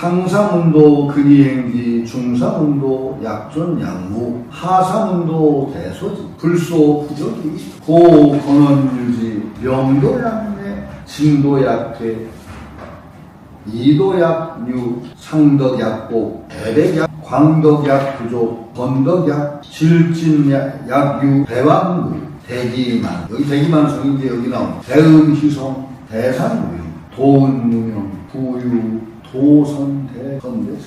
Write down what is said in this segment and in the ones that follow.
상사문도 근이행기, 중사문도 약존양무, 하사문도 대소지, 불소 부적이, 고건원유지, 명도양내, 진도약퇴, 이도약류, 상덕약복, 대백약, 광덕약부족, 건덕약, 질진약유, 대왕무, 대기만. 여기 대기만성이 이제 여기 나옵니다. 대음희성, 대산무용, 도은무명, 부유, 도선대선대.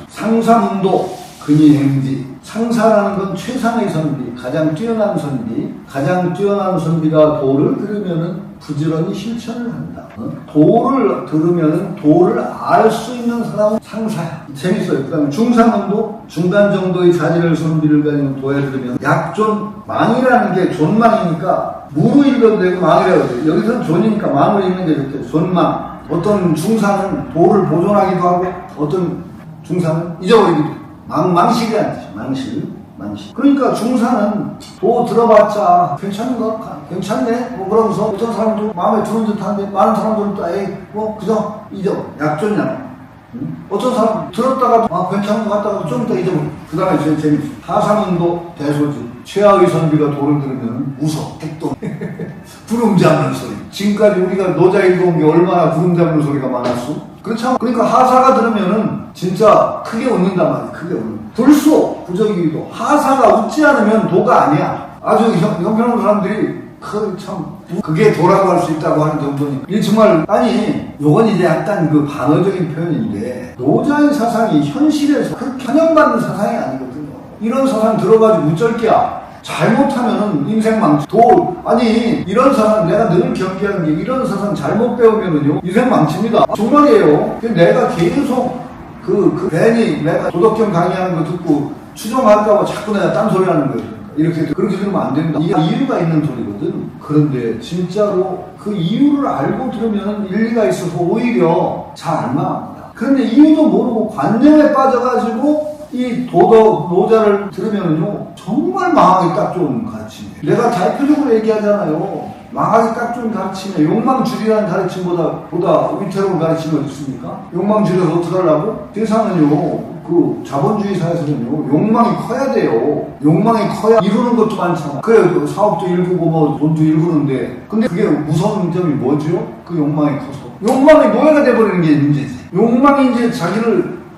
상사문도 근이행지. 상사라는 건 최상의 선비, 가장 뛰어난 선비. 가장 뛰어난 선비가 도를 들으면은 부지런히 실천을 한다. 도를 들으면은 도를 알 수 있는 사람은 상사야. 재밌어요. 그 다음에 중사문도 중간 정도의 자질을 선비를 가지고 도에 들으면 약존, 망이라는 게 존망이니까 무로 읽어도 되고 망이라고 해도 돼요. 여기서는 존이니까 망을 읽는 게 좋대요. 존망. 어떤 중사는 도를 보존하기도 하고 어떤 중사는 잊어버리기도 해요. 망실이라는 뜻이에요. 망실. 그러니까 중사는 도 들어봤자 괜찮은가? 괜찮네? 뭐 그러면서 어떤 사람도 마음에 드는 듯한데 많은 사람들은 또 에이 뭐 그저 잊어. 약존양. 어떤 사람 들었다가 괜찮은 것 같다가 좀 이따 잊어버려. 그 다음에 제일 재밌어. 하사문도 대소지. 최하위 선비가 도를 들으면 웃어. 택도. 구름 잡는 소리. 지금까지 우리가 노자 읽어온 게 얼마나 구름 잡는 소리가 많았어? 그렇죠? 그러니까 하사가 들으면은 진짜 크게 웃는단 말이야. 크게 웃는. 불소, 부적이기도. 하사가 웃지 않으면 도가 아니야. 아주 형편없는 사람들이 그게 도라고 할 수 있다고 하는 정도니까. 이게 정말, 요건 이제 약간 그 반어적인 표현인데, 노자의 사상이 현실에서 그렇게 환영받는 사상이 아니거든요. 이런 사상 들어가지고 우쩔기야. 잘못하면은 인생 망치. 이런 사상, 내가 늘 경계하는 게 이런 사상 잘못 배우면은요, 인생 망칩니다. 정말이에요. 내가 계속 괜히 내가 도덕경 강의하는 거 듣고 추종할까봐 자꾸 내가 딴소리 하는 거예요. 그렇게 들으면 안 된다. 이게 이유가 있는 소리거든. 그런데 진짜로 그 이유를 알고 들으면 일리가 있어서 오히려 잘 안 나갑니다. 그런데 이유도 모르고 관념에 빠져가지고 이 노자를 들으면요 정말 망하기 딱 좋은 가르침이에요. 내가 대표적으로 얘기하잖아요. 망하기 딱 좋은 가르침이에요. 욕망줄이라는 가르침보다 위태로운 가르침이 어디 있습니까? 욕망줄여서 어떻게 하려고? 세상은요 그 자본주의 사회에서는요 욕망이 커야 돼요. 욕망이 커야 이루는 것도 많잖아. 그래 사업도 일구고 뭐 돈도 일구는데 근데 그게 무서운 점이 뭐죠? 그 욕망이 커서 욕망이 노예가 돼버리는 게 문제지. 욕망이 이제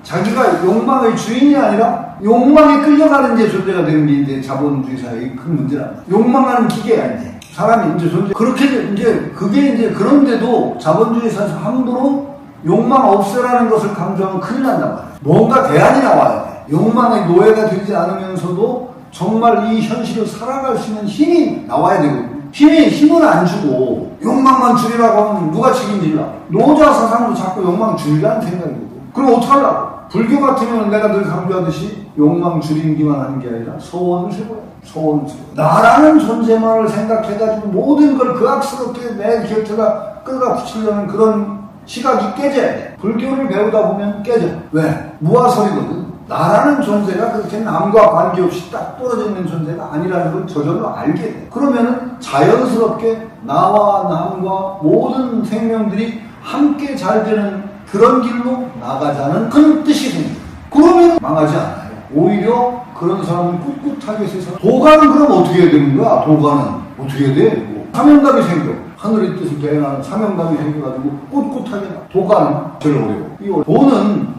자기가 욕망의 주인이 아니라 욕망에 끌려가는 이제 존재가 되는 게 이제 자본주의 사회의 큰 문제란 말이야. 욕망하는 기계야 이제. 사람이 이제 존재. 그렇게 이제 그게 이제 그런데도 자본주의 사회에서 함부로 욕망 없애라는 것을 강조하면 큰일 난단 말이야. 뭔가 대안이 나와야 돼. 욕망의 노예가 되지 않으면서도 정말 이 현실을 살아갈 수 있는 힘이 나와야 되거든. 힘을 안 주고 욕망만 줄이라고 하면 누가 책임질라? 노자 사상도 자꾸 욕망 줄이라는 생각이거든. 그럼 어떡하려고? 불교 같으면 내가 늘 강조하듯이 욕망 줄이기만 하는 게 아니라 소원을 세워야 돼. 소원을 세워야 돼. 나라는 존재만을 생각해가지고 모든 걸 그 악스럽게 내 곁에다 끌어다 붙이려는 그런 시각이 깨져야 돼. 불교를 배우다 보면 깨져. 왜? 무아설이거든. 나라는 존재가 그렇게 남과 관계없이 딱 떨어져 있는 존재가 아니라는 걸 저절로 알게 돼. 그러면은 자연스럽게 나와 남과 모든 생명들이 함께 잘 되는 그런 길로 나가자는 큰 뜻이 생겨요. 그러면 망하지 않아요. 오히려 그런 사람을 꿋꿋하게 세서 도가는 그럼 어떻게 해야 되는 거야? 도가는 어떻게 해야 돼? 사명감이 생겨. 하늘의 뜻을 대행하는 사명감이 생겨가지고 꿋꿋하게 도가는 제일 어려워.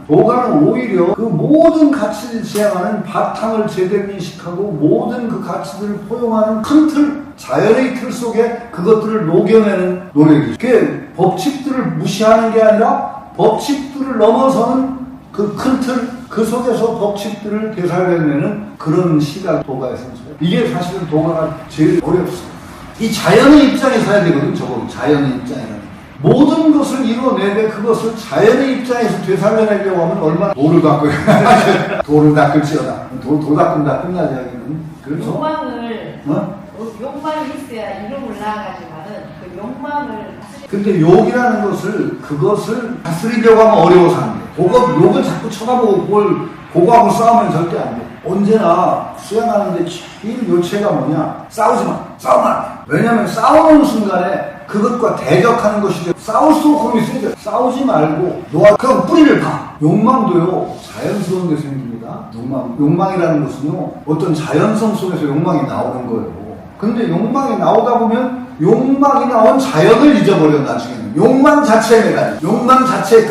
도가는 오히려 그 모든 가치를 지향하는 바탕을 제대로 인식하고 모든 그 가치들을 포용하는 큰 틀, 자연의 틀 속에 그것들을 녹여내는 노력이죠. 그게 법칙들을 무시하는 게 아니라 법칙들을 넘어서는 그 큰 틀, 그 속에서 법칙들을 되살려내는 그런 시각 도가의 선수예요. 이게 사실은 도가가 제일 어렵습니다. 이 자연의 입장에서 해야 되거든, 저거. 자연의 입장에서. 모든 것을 이뤄내되 그것을 자연의 입장에서 되살려내려고 하면 얼마나 돌을 닦을, 돌을 닦을지어다. 돌 닦은다 끝나지, 여기는. 그래서. 욕망이 있어야 이름을 나아가지만은 그 욕망을 근데 욕이라는 그것을 다스리려고 하면 어려워서 안 돼. 욕을 자꾸 쳐다보고 그거하고 싸우면 절대 안 돼. 언제나 수행하는데 제일 요체가 뭐냐? 싸우지 마. 싸우면 안 돼. 왜냐하면 싸우는 순간에 그것과 대적하는 것이죠. 싸울수록 힘이 세죠. 싸우지 말고 그럼 뿌리를 봐. 욕망도요 자연스러운 게 생깁니다. 욕망이라는 것은요 어떤 자연성 속에서 욕망이 나오는 거예요. 근데 욕망이 나오다 보면 욕망이 나온 자연을 잊어버려. 나중에는 욕망 자체에 매달려. 욕망 자체에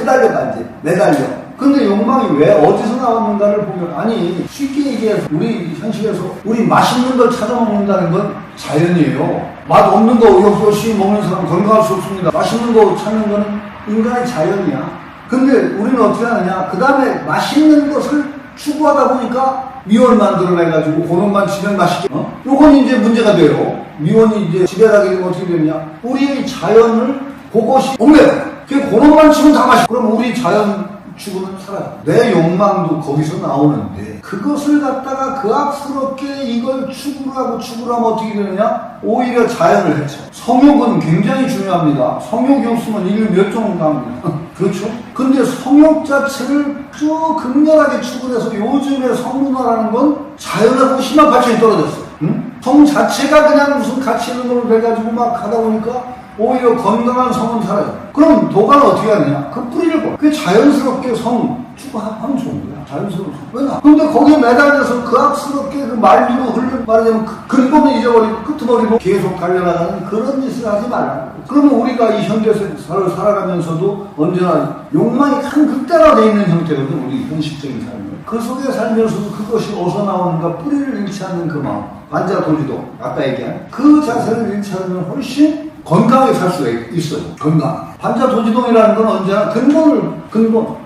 매달려. 근데 욕망이 왜 어디서 나오는가를 보면, 아니 쉽게 얘기해서 우리 현실에서 우리 맛있는 걸 찾아 먹는다는 건 자연이에요. 맛 없는 거 열심히 먹는 사람 건강할 수 없습니다. 맛있는 거 찾는 거는 인간의 자연이야. 근데 우리는 어떻게 하느냐, 그 다음에 맛있는 것을 추구하다 보니까 미원 만들어내가지고 그놈만 치면 맛있게, 요건 이제 문제가 돼요. 미원이 이제 지배하게 되면 어떻게 되느냐, 우리의 자연을 그것이 옥매요. 그놈만 치면 다 맛있고, 그럼 우리 자연 추구는 사라져. 내 욕망도 거기서 나오는데 그것을 갖다가 그악스럽게 이걸 추구를 하면 어떻게 되느냐, 오히려 자연을 해쳐. 성욕은 굉장히 중요합니다. 성욕이 없으면 인류 멸종을 당합니다. 그렇죠? 근데 성욕 자체를 쭉 극렬하게 추구해서 요즘에 성문화라는 건 자연하고 심한 발전이 떨어졌어. 응? 성 자체가 그냥 무슨 가치 있는 걸 해가지고 막 하다 보니까 오히려 건강한 성은 사라져. 그럼 도가는 어떻게 하느냐? 그 뿌리를 봐. 그게 자연스럽게 성 추구하면 좋은 거야. 자연스럽게. 왜냐? 근데 거기에 매달려서 그악스럽게 그 말리고 말하자면 근본을 잊어버리고 끄트머리로 계속 달려나가는 그런 짓을 하지 말라는 거야. 그러면 우리가 이 현대사를 살아가면서도 언제나 욕망이 큰 극대화되어 있는 형태거든, 우리 현실적인 삶은. 그 속에 살면서도 그것이 어디서 나오는가, 뿌리를 잃지 않는 그 마음. 반자도지도 아까 얘기한 그 자세를 잃지 않으면 훨씬 건강하게 살 수가 있어요. 건강. 반자도지동이라는 건 언제나 근본.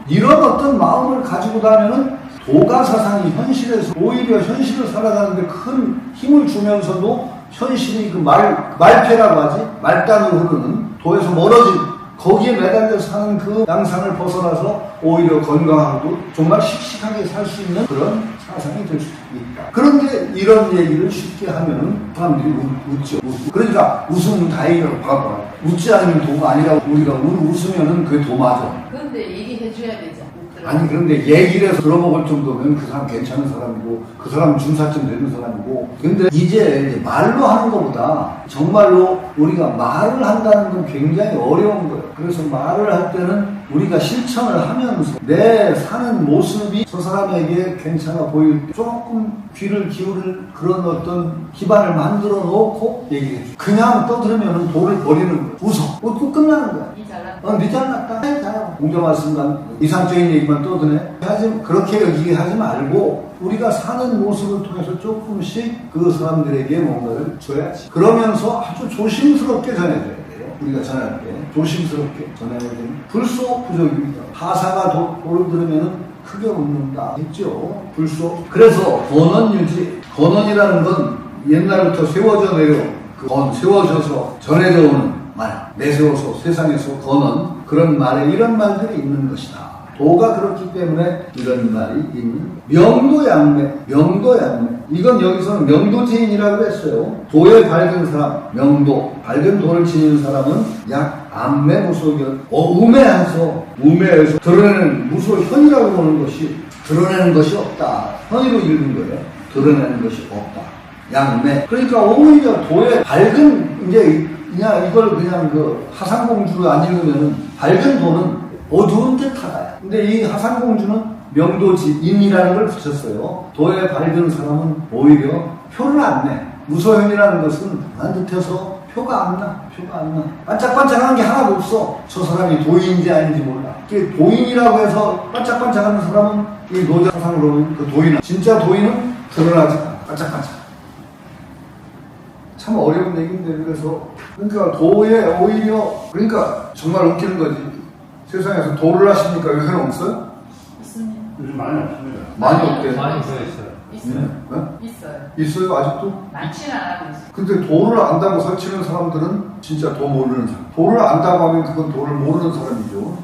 이런 어떤 마음을 가지고 다니면은 도가 사상이 현실에서 오히려 현실을 살아가는데 큰 힘을 주면서도 현실이 그 말패라고 하지, 말단으로 흐르는 도에서 멀어진 거기에 매달려 사는 그 양상을 벗어나서 오히려 건강하고 정말 씩씩하게 살 수 있는 그런 사상이 될 수 있다. 그런데 이런 얘기를 쉽게 하면은 사람들이 웃죠. 그러니까 웃으면 다행이라고 봐봐. 웃지 않으면 도가 아니라고. 우리가 웃으면은 그게 도 맞아. 그런데 얘기해줘야 되죠. 아니 그런데 얘기를 해서 들어먹을 정도면 그 사람 괜찮은 사람이고 그 사람 중사점 되는 사람이고. 근데 이제 말로 하는 것보다 정말로 우리가 말을 한다는 건 굉장히 어려운 거예요. 그래서 말을 할 때는 우리가 실천을 하면서 내 사는 모습이 저 사람에게 괜찮아 보일 때 조금 귀를 기울일 그런 어떤 기반을 만들어 놓고 얘기해 줘. 그냥 떠들으면 돌을 버리는 거야. 웃고 끝나는 거야. 니 잘났다. 잘하고. 공정한 순간 이상적인 얘기만 떠드네. 그렇게 얘기하지 말고 우리가 사는 모습을 통해서 조금씩 그 사람들에게 뭔가를 줘야지. 그러면서 아주 조심스럽게 전해줘야 돼요. 우리가 전할 때 조심스럽게 전해야 되는 불소부족입니다. 하사가 도를 들으면 크게 웃는다 했죠. 불소. 그래서 권언유지. 권언이라는 건 옛날부터 세워져 세워져서 전해져 오는 말, 내세워서 세상에서 권언, 그런 말에 이런 말들이 있는 것이다. 도가 그렇기 때문에 이런 말이 있는. 명도양매. 이건 여기서는 명도지인이라고 했어요. 도에 밝은 사람, 명도, 밝은 도를 지니는 사람은 약 암매무소견, 우매해서 드러내는 무소현이라고 보는 것이, 드러내는 것이 없다. 현이로 읽는 거예요. 드러내는 것이 없다. 양매. 그러니까 오히려 도에 밝은, 이걸 그냥 그 하상공주를 안 읽으면 밝은 도는 어두운 듯하다. 근데 이 하상공주는 명도지인이라는 걸 붙였어요. 도에 밝은 사람은 오히려 표를 안 내. 무소현이라는 것은 안 듯해서 표가 안 나. 반짝반짝하는 게 하나도 없어. 저 사람이 도인인지 아닌지 몰라. 도인이라고 해서 반짝반짝하는 사람은 이 노자 사상으로 보면 그 도인은, 진짜 도인은 드러나지 않아. 반짝반짝. 참 어려운 얘기인데, 그러니까 도에 오히려, 그러니까 정말 웃기는 거지. 세상에서 도를 하십니까? 요새는 없어요? 있습니다. 요즘 많이 없습니다. 많이 없대요. 많이 있어요. 있어요, 아직도? 많지는 않아도 있어요. 근데 도를 안다고 설치는 사람들은 진짜 도 모르는 사람. 도를 안다고 하면 그건 도를 모르는 사람이죠.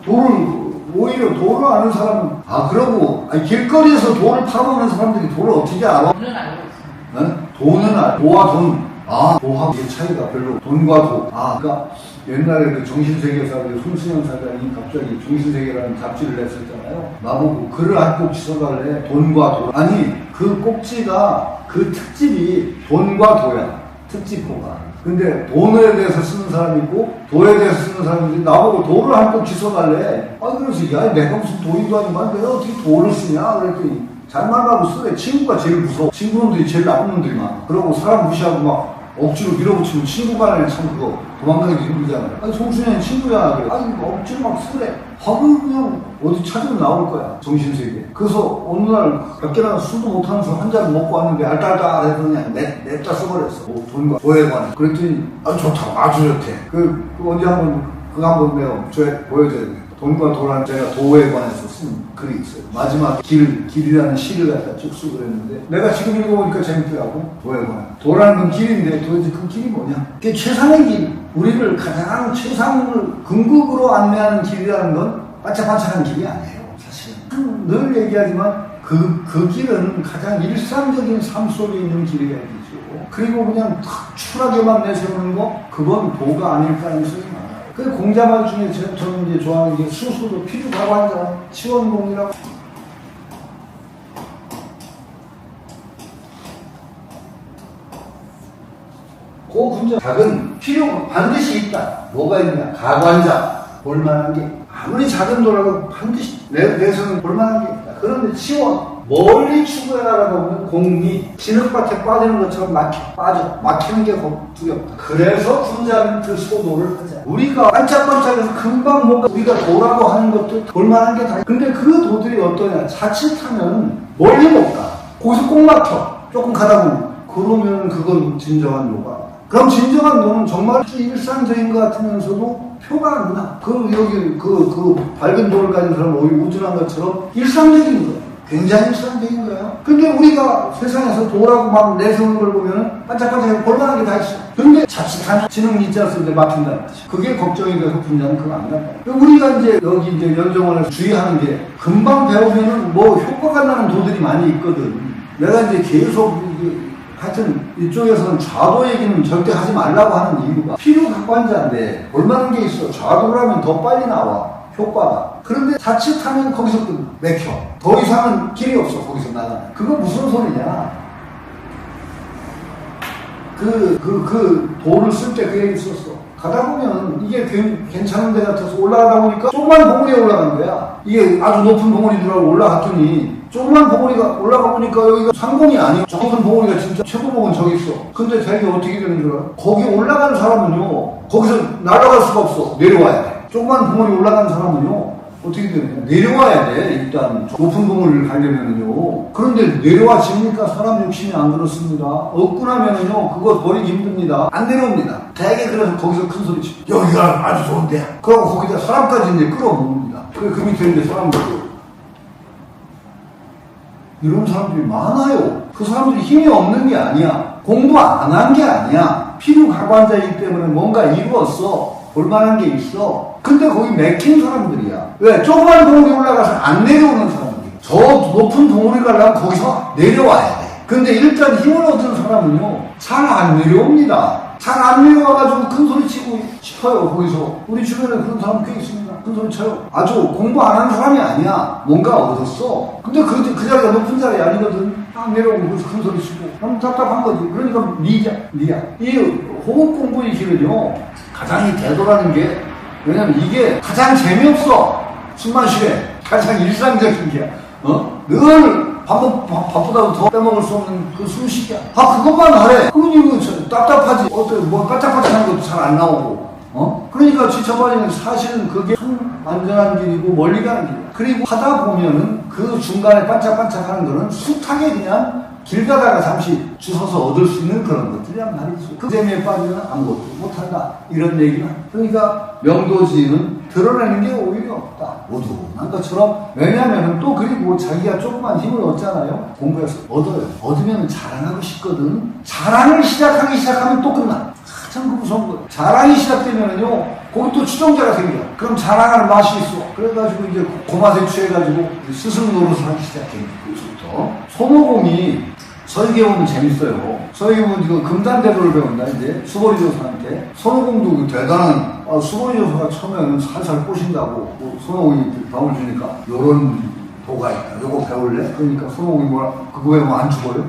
오히려 도를 아는 사람은, 그러고, 길거리에서 도를 팔아먹는 사람들이 도를 어떻게 알아? 돈은 알고 있습니다. 돈은 알아. 도와 돈. 도하고 차이가 별로. 돈과 도. 그러니까 옛날에 그 정신세계사 손승현 사장이 갑자기 정신세계라는 잡지를 냈었잖아요. 나보고 글을 한 꼭지 써달래. 돈과 도. 아니, 그 꼭지가, 그 특집이 돈과 도야. 특집호가. 근데 돈에 대해서 쓰는 사람이 있고 도에 대해서 쓰는 사람인데 나보고 도를 한번 기소달래. 아 그래서 야 내가 무슨 도인도 아니고 내가 어떻게 도를 쓰냐 그랬더니 잘 말하고 쓰래. 친구가 제일 무서워. 친구 놈들이 제일 나쁜 놈들이 많아. 그러고 사람 무시하고 막 억지로 밀어붙이면 친구 간에 참 그거 도망가기 힘들잖아요. 아니 송순현이 친구야 그래. 아니 억지로 막 쓰래. 하고 그냥 어디 찾으면 나올 거야 정신세계. 그래서 어느 날 밖에나 술도 못하면서 한 잔 먹고 왔는데 알딸딸 해서 그냥 냅다 써버렸어. 돈과 도에 관해. 그랬더니 아 좋다 아주 좋대. 그 언제 한번 그거 한번 내가 보여줘야 돼. 돈과 도란 제가 도에 관해서 쓴 글이 있어요. 마지막 길이라는 시를 갖다 쭉 쓰고 그랬는데 내가 지금 읽어보니까 재밌더라고. 도에 관해. 도라는 건 길인데 도대체 그 길이 뭐냐? 그게 최상의 길. 우리를 가장 최상을 궁극으로 안내하는 길이라는 건 반짝반짝한 길이 아니에요. 사실은. 늘 얘기하지만 그 길은 가장 일상적인 삶 속에 있는 길이야 되죠. 그리고 그냥 탁 추하게만 내세우는 거 그건 도가 아닐 가능성이 많아요. 그 공자말 중에 저는 이제 좋아하는 게 수수도 필요가관자 치원공이라고. 그 문제 작은 필요가 반드시 있다. 뭐가 있냐? 가관자 볼만한 게 아무리 작은 도라도 반드시 내에서는 볼만한 게 있다. 그런데 치원 멀리 추구해나가다 보면 공이 진흙밭에 빠지는 것처럼 막히는 게 두렵다. 그래서 군자는 그 소도를 하자. 우리가 반짝반짝해서 금방 뭔가 우리가 도라고 하는 것도 볼만한 게 다. 근데 그 도들이 어떠냐? 자칫하면 멀리 못 가. 거기서 꼭 막혀. 조금 가다 보면. 그러면 그건 진정한 도가. 그럼 진정한 도는 정말 일상적인 것 같으면서도 표가 안 나. 여기 밝은 도를 가진 사람은 오히려 우준한 것처럼 일상적인 거야. 굉장히 일상적인 거예요. 근데 우리가 세상에서 도라고 막 내세우는 걸 보면은 반짝반짝하고 볼만한 게 다 있어. 근데 자칫하면 지능이 있지 않습니까? 막힌다는 뜻이. 그게 걱정이 돼서 분자는 그거 안 간다. 우리가 이제 여기 이제 연정원에서 주의하는 게 금방 배우면은 뭐 효과가 나는 도들이 많이 있거든. 내가 이제 계속 하여튼 이쪽에서는 좌도 얘기는 절대 하지 말라고 하는 이유가 필요각관자인데 볼만한 게 있어. 좌도를 하면 더 빨리 나와. 효과가. 그런데 자칫하면 거기서 맥혀. 더 이상은 길이 없어. 거기서 나가는. 그거 무슨 소리냐. 도를 쓸 때 그 얘기 있었어. 가다 보면 이게 괜찮은 데 같아서 올라가다 보니까 조그만 봉우리에 올라간 거야. 이게 아주 높은 봉우리들하고 올라갔더니 조그만 봉우리가 올라가 보니까 여기가 상공이 아니고 조그만 봉우리가 진짜 최고봉은 저기 있어. 근데 되게 어떻게 되는 줄 알아? 거기 올라가는 사람은요 거기서 날아갈 수가 없어. 내려와야 돼. 조그만 봉우리 올라가는 사람은요 어떻게 되느냐? 내려와야 돼. 일단 높은 봉우리를 가려면은요. 그런데 내려와집니까? 사람 욕심이 안 그렇습니다. 얻고 나면은요 그거 버리기 힘듭니다. 안 내려옵니다. 되게 그래서 거기서 큰 소리 치. 여기가 아주 좋은데요. 그러고 거기다 사람까지 이제 끌어모읍니다. 그 밑에 이제 사람들 이런 사람들이 많아요. 그 사람들이 힘이 없는 게 아니야. 공부 안 한 게 아니야. 필요가관자이기 때문에 뭔가 이루었어. 볼만한 게 있어. 근데 거기 맥힌 사람들이야. 왜? 조그만 봉우리 올라가서 안 내려오는 사람들이야. 저 높은 봉우리 가려면 거기서 내려와야 돼. 근데 일단 힘을 얻은 사람은요 잘 안 내려옵니다. 잘 안 내려와가지고 큰 소리 치고 싶어요. 거기서 우리 주변에 그런 사람 꽤 있습니다. 큰 소리 쳐요. 아주 공부 안 하는 사람이 아니야. 뭔가 얻었어. 근데 그 자리가 높은 자리 아니거든. 딱 내려오고 거기서 큰 소리 치고 너무 답답한 거지. 그러니까 니야. 이 호흡 공부의 길은요 가장 대도라는 게 왜냐면 이게 가장 재미없어. 숨만 쉬래. 가장 일상적인 게 늘 밥보다도 더 빼먹을 수 없는 그 숨쉬기야. 그것만 하래. 그러니 이거 답답하지. 뭐 반짝반짝한 것도 잘 안 나오고. 그러니까 지쳐버리면 사실은 그게 안전한 길이고 멀리 가는 길이야. 그리고 하다 보면은 그 중간에 반짝반짝하는 거는 숱하게 그냥 길 가다가 잠시 주워서 얻을 수 있는 그런 것들이란 말이죠. 그 재미에 빠지면 아무것도 못한다. 이런 얘기는. 그러니까 명도지는 드러내는 게 오히려 없다. 어두운한 것처럼. 왜냐하면 또 그리고 자기가 조금만 힘을 얻잖아요. 공부해서 얻어요. 얻으면 자랑하고 싶거든. 자랑을 시작하면 또 끝나. 참 그 무서운 거예요. 자랑이 시작되면은요, 거기 또 추종자가 생겨. 그럼 자랑할 맛이 있어. 그래가지고 이제 고맛에 취해가지고 스승 노릇을 하기 시작해. 그부터 손오공이 서희계 보면 재밌어요. 서희계 보면 이거 금단대로를 배운다, 이제. 수보리 조사한테. 손오공도 대단한, 수보리 조사가 처음에는 살살 꼬신다고. 손오공이 밥을 주니까, 요런 도가 있다. 요거 배울래? 그러니까 손오공이 그거 배우면 안 죽어요?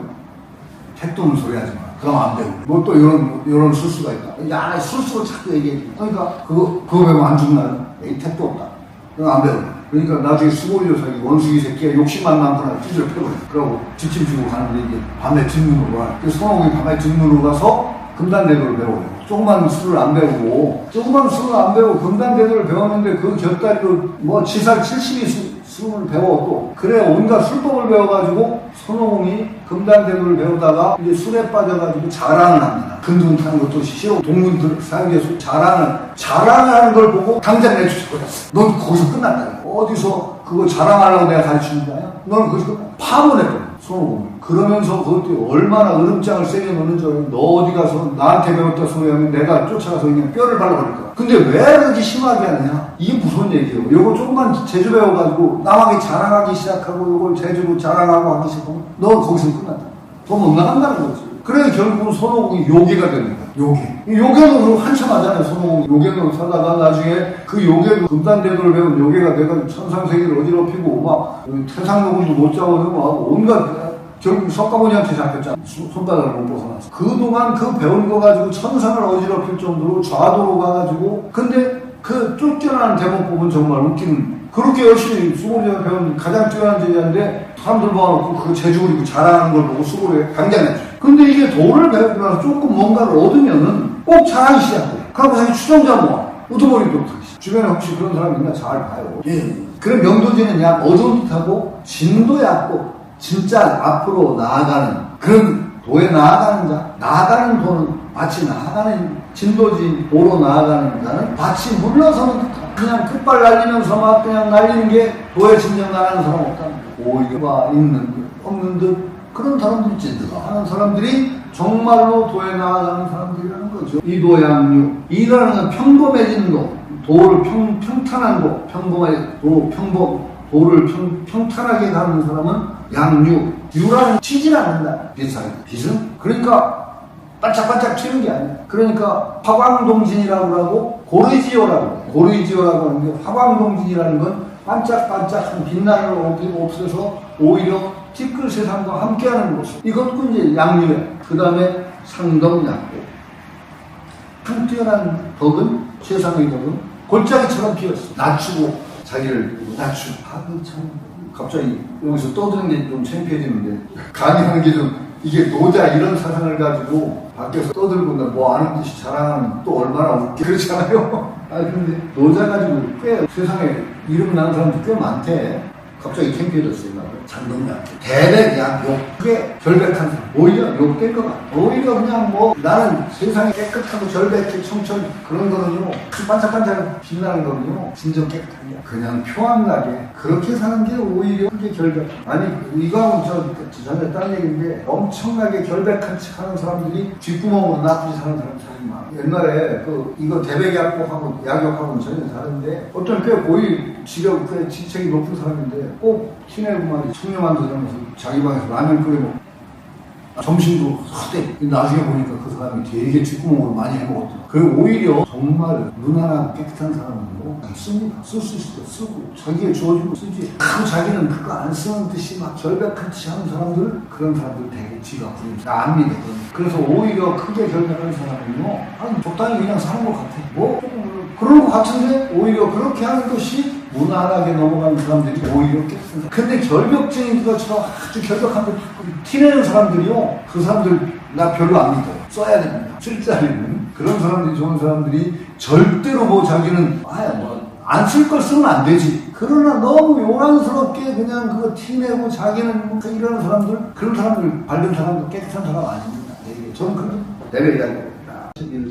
택도 없는 소리 하지 마. 그럼 안 배우네. 뭐 또 이런 술수가 있다. 야, 술수를 자꾸 얘기해. 그러니까 그거 배우면 안 죽나요? 이 택도 없다. 그럼 안 배우네. 그러니까 나중에 수고리로 자기 원숭이 새끼가 욕심만 많구나 찢어 패버려. 그러고 지침 주고 가는데 이게 밤에 뒷눈으로 가. 그래서 손오공이 밤에 뒷눈으로 가서 금단대도를 배워요. 조그만 술을 안 배우고 금단대도를 배웠는데 그 곁다리로 뭐 지살 70이 술을 배워도 그래 온갖 술법을 배워가지고 손오공이 금단대도를 배우다가 이제 술에 빠져가지고 자랑을 합니다. 근둔 타는 것도 싫어. 동문들 사이에서 자랑을 하는 걸 보고 당장 내쫓아버렸어. 넌 거기서 끝났다. 어디서 그거 자랑하려고 내가 가르치는 거야? 너는 거기서 파문해버려. 손오공이. 그러면서 그것도 얼마나 으름장을 세게 놓는 줄 알고 너 어디 가서 나한테 배웠다 소리 하면 내가 쫓아가서 그냥 뼈를 발라버릴 거야. 근데 왜 그렇게 심하게 하느냐? 이게 무슨 얘기예요? 요거 조금만 제주 배워가지고 남에게 자랑하기 시작하고 요걸 제주로 자랑하고 하기 시작하면 너 거기서 끝났다. 더 못 나간다는 거지. 그래 결국은 손오공이 요괴가 되는 거야. 요괴는 한참 하잖아요. 손오공이 요괴로 살다가 나중에 그 요괴도 금단대도를 배운 요괴가 돼가지고 천상세계를 어지럽히고 막 태상노군도 못 잡아서 막 온갖 결국 석가모니한테 잡혔잖아. 손바닥을 못 벗어나서. 그동안 그 배운 거 가지고 천상을 어지럽힐 정도로 좌도로 가가지고 근데 그 쫓겨나는 대목법은 정말 웃기는 그렇게 열심히 수고리가 배운 가장 뛰어난 제자인데 사람들 모아놓고 그 제주그리고 자랑하는 걸 보고 수고리가 강장했죠. 근데 이게 도를 배우고 나서 조금 뭔가를 얻으면은 꼭 자랑이 시작돼. 그러고 자기 추종자 모아. 우두머리도 못하지. 주변에 혹시 그런 사람 있나 잘 봐요. 예. 그래 명도지는 약 어두운 듯하고 진도 얕고 진짜 앞으로 나아가는 그런 도에 나아가는 자. 나아가는 도는 마치 나아가는 진도지 도로 나아가는 자는 마치 물러서는 듯한 그냥 끝발 날리면서 막 그냥 날리는 게 도에 진정 나가는 사람 없다는 거예요. 오히려 있는 듯 없는 듯 그런 사람들이 찐드가 하는 사람들이 정말로 도에 나아가는 사람들이라는 거죠. 이도양류 이라는 건 평범해지는 거 도를 평탄한 거 도를 평탄하게 가는 사람은 양유 유라는 튀질 않는다. 빛은 그러니까 반짝반짝 튀는 게 아니야. 그러니까 화광동진이라고 하고 고르지오라고 하는데 화광동진이라는 건 반짝반짝한 빛나는 없어서 오히려 티끌 세상과 함께하는 모습. 이것도 이제 양유야. 그 다음에 상덕약고. 참 뛰어난 덕은 세상의 덕은 골짜기처럼 피었어. 낮추고 자기를 낮추고. 참 갑자기 여기서 떠드는 게 좀 창피해지는데 강의하는 게 좀 이게 노자 이런 사상을 가지고 밖에서 떠들고 뭐 아는 듯이 자랑하면 또 얼마나 웃겨 그렇잖아요. 근데 노자 가지고 꽤 세상에 이름 나는 사람도 꽤 많대. 갑자기 창피해졌어요. 장동약 대백약욕 그게 결백한 사람 오히려 욕될 것 같아. 오히려 그냥 뭐 나는 세상에 깨끗하고 절백해 청천 그런 거는요 반짝반짝 빛나는 거는요 진정 깨끗한 게 그냥 표암나게 그렇게 사는 게 오히려 그게 결백. 아니 이거하고 전에 딴 얘기인데 엄청나게 결백한 척 하는 사람들이 뒷구멍으로 나쁘게 사는 사람이 많아. 옛날에 이거 대백약욕하고 약욕하고는 전혀 다른데 어떤 꽤 고위 직업 꽤 직책이 높은 사람인데 꼭 티내고 말이 청렴한 사람에서 자기 방에서 라면 끓여 먹고 점심도 헛돼. 나중에 보니까 그 사람이 되게 뒷구멍으로 많이 해먹었더라. 그리고 오히려 정말 무난하고 깨끗한 사람은요 씁니다. 쓸 수 있을 때 쓰고 자기가 주어지고 쓰지. 자기는 그거 안 쓰는 듯이 막 결백한 듯이 하는 사람들 그런 사람들 되게 지가 부립니다. 안 믿어. 그래서 오히려 크게 결백한 사람은요 적당히 그냥 사는 것 같아. 뭐 그런 것 같은데 오히려 그렇게 하는 것이 무난하게 넘어가는 사람들이 오히려 깨끗한 사람. 근데 결벽증인 것처럼 아주 결벽한 걸 티내는 사람들이요 그 사람들 나 별로 안 믿어요. 써야 됩니다. 쓸자리는 그런 사람들이 좋은 사람들이 절대로 뭐 자기는 안 쓸 걸 쓰면 안 되지. 그러나 너무 요란스럽게 그냥 그거 티내고 자기는 뭐 이러는 사람들 그런 사람들 밝은 사람들 깨끗한 사람 아닙니다. 저는 그런 대백이라고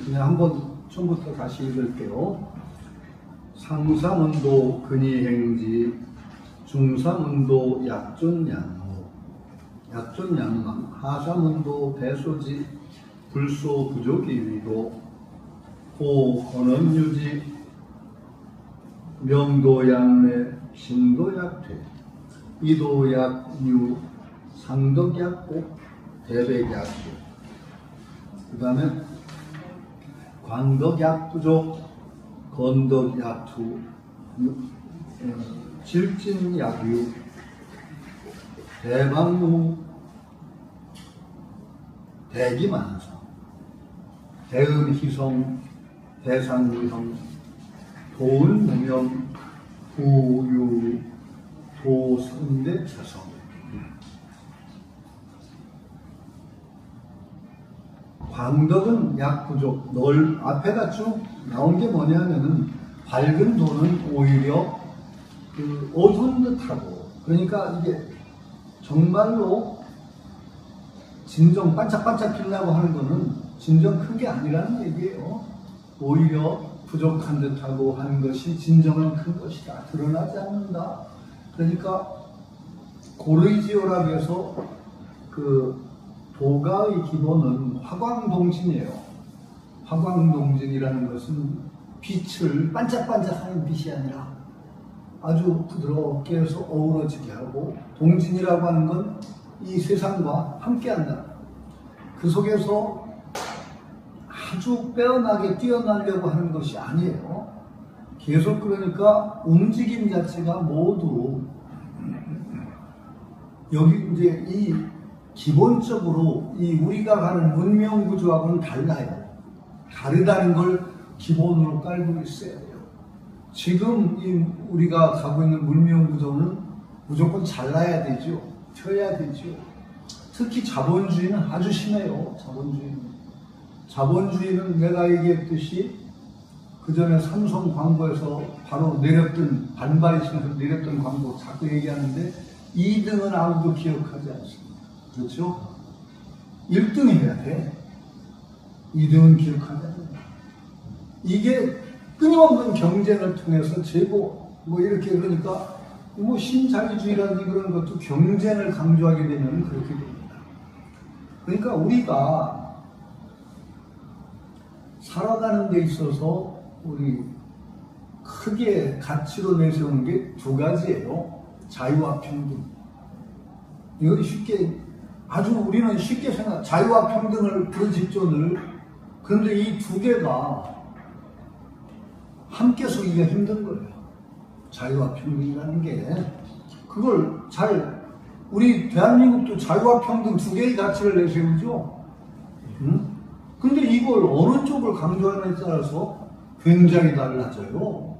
그냥 한번 처음부터 다시 읽을게요. 상사문도 근위행지 중사문도 약존양망 하사문도 대소지 불소 부족이위도 호건원유지 명도양래 신도약퇴 이도약유 상덕약고 대백약고 그 다음에 광덕약부족 건덕약투 질진약유 대방무 대기만성, 대음희성, 대상유형, 도은무명, 부유, 도선대차성. 광덕은 약부족. 앞에가 쭉 나온 게 뭐냐면은 밝은 도는 오히려 그 어두운 듯하고, 그러니까 이게 정말로 진정 반짝반짝 빛나고 하는 거는 진정 큰 게 아니라는 얘기예요. 오히려 부족한 듯하고 하는 것이 진정한 큰 것이다. 드러나지 않는다. 그러니까 고르이지오라고 해서 그 도가의 기본은 화광동진이에요. 화광동진이라는 것은 빛을 반짝반짝하는 빛이 아니라 아주 부드럽게 해서 어우러지게 하고, 동진이라고 하는 건 이 세상과 함께한다. 그 속에서 아주 빼어나게 뛰어나려고 하는 것이 아니에요. 계속 그러니까 움직임 자체가 모두 여기 이제 이 기본적으로 이 우리가 가는 문명 구조하고는 달라요. 다르다는 걸 기본으로 깔고 있어야 돼요. 지금 이 우리가 가고 있는 문명 구조는 무조건 잘나야 되죠. 펴야 되죠. 특히 자본주의는 아주 심해요. 자본주의는 내가 얘기했듯이 그 전에 삼성 광고에서 바로 내렸던, 반발이 심해서 내렸던 광고 자꾸 얘기하는데 2등은 아무도 기억하지 않습니다. 그렇죠? 1등 해야 돼. 2등은 기억하지 않는다. 이게 끊임없는 경쟁을 통해서 재고 뭐 이렇게, 그러니까 뭐 신자유주의라든지 그런 것도 경쟁을 강조하게 되면 그렇게 됩니다. 그러니까 우리가 살아가는 데 있어서 우리 크게 가치로 내세우는 게 두 가지예요. 자유와 평등. 이걸 쉽게, 아주 우리는 쉽게 생각, 자유와 평등을 부르짖죠 늘. 그런데 이 두 개가 함께 서기가 힘든 거예요. 자유와 평등이라는 게. 그걸 우리 대한민국도 자유와 평등 두 개의 가치를 내세우죠. 근데 이걸 어느 쪽을 강조하느냐에 따라서 굉장히 달라져요.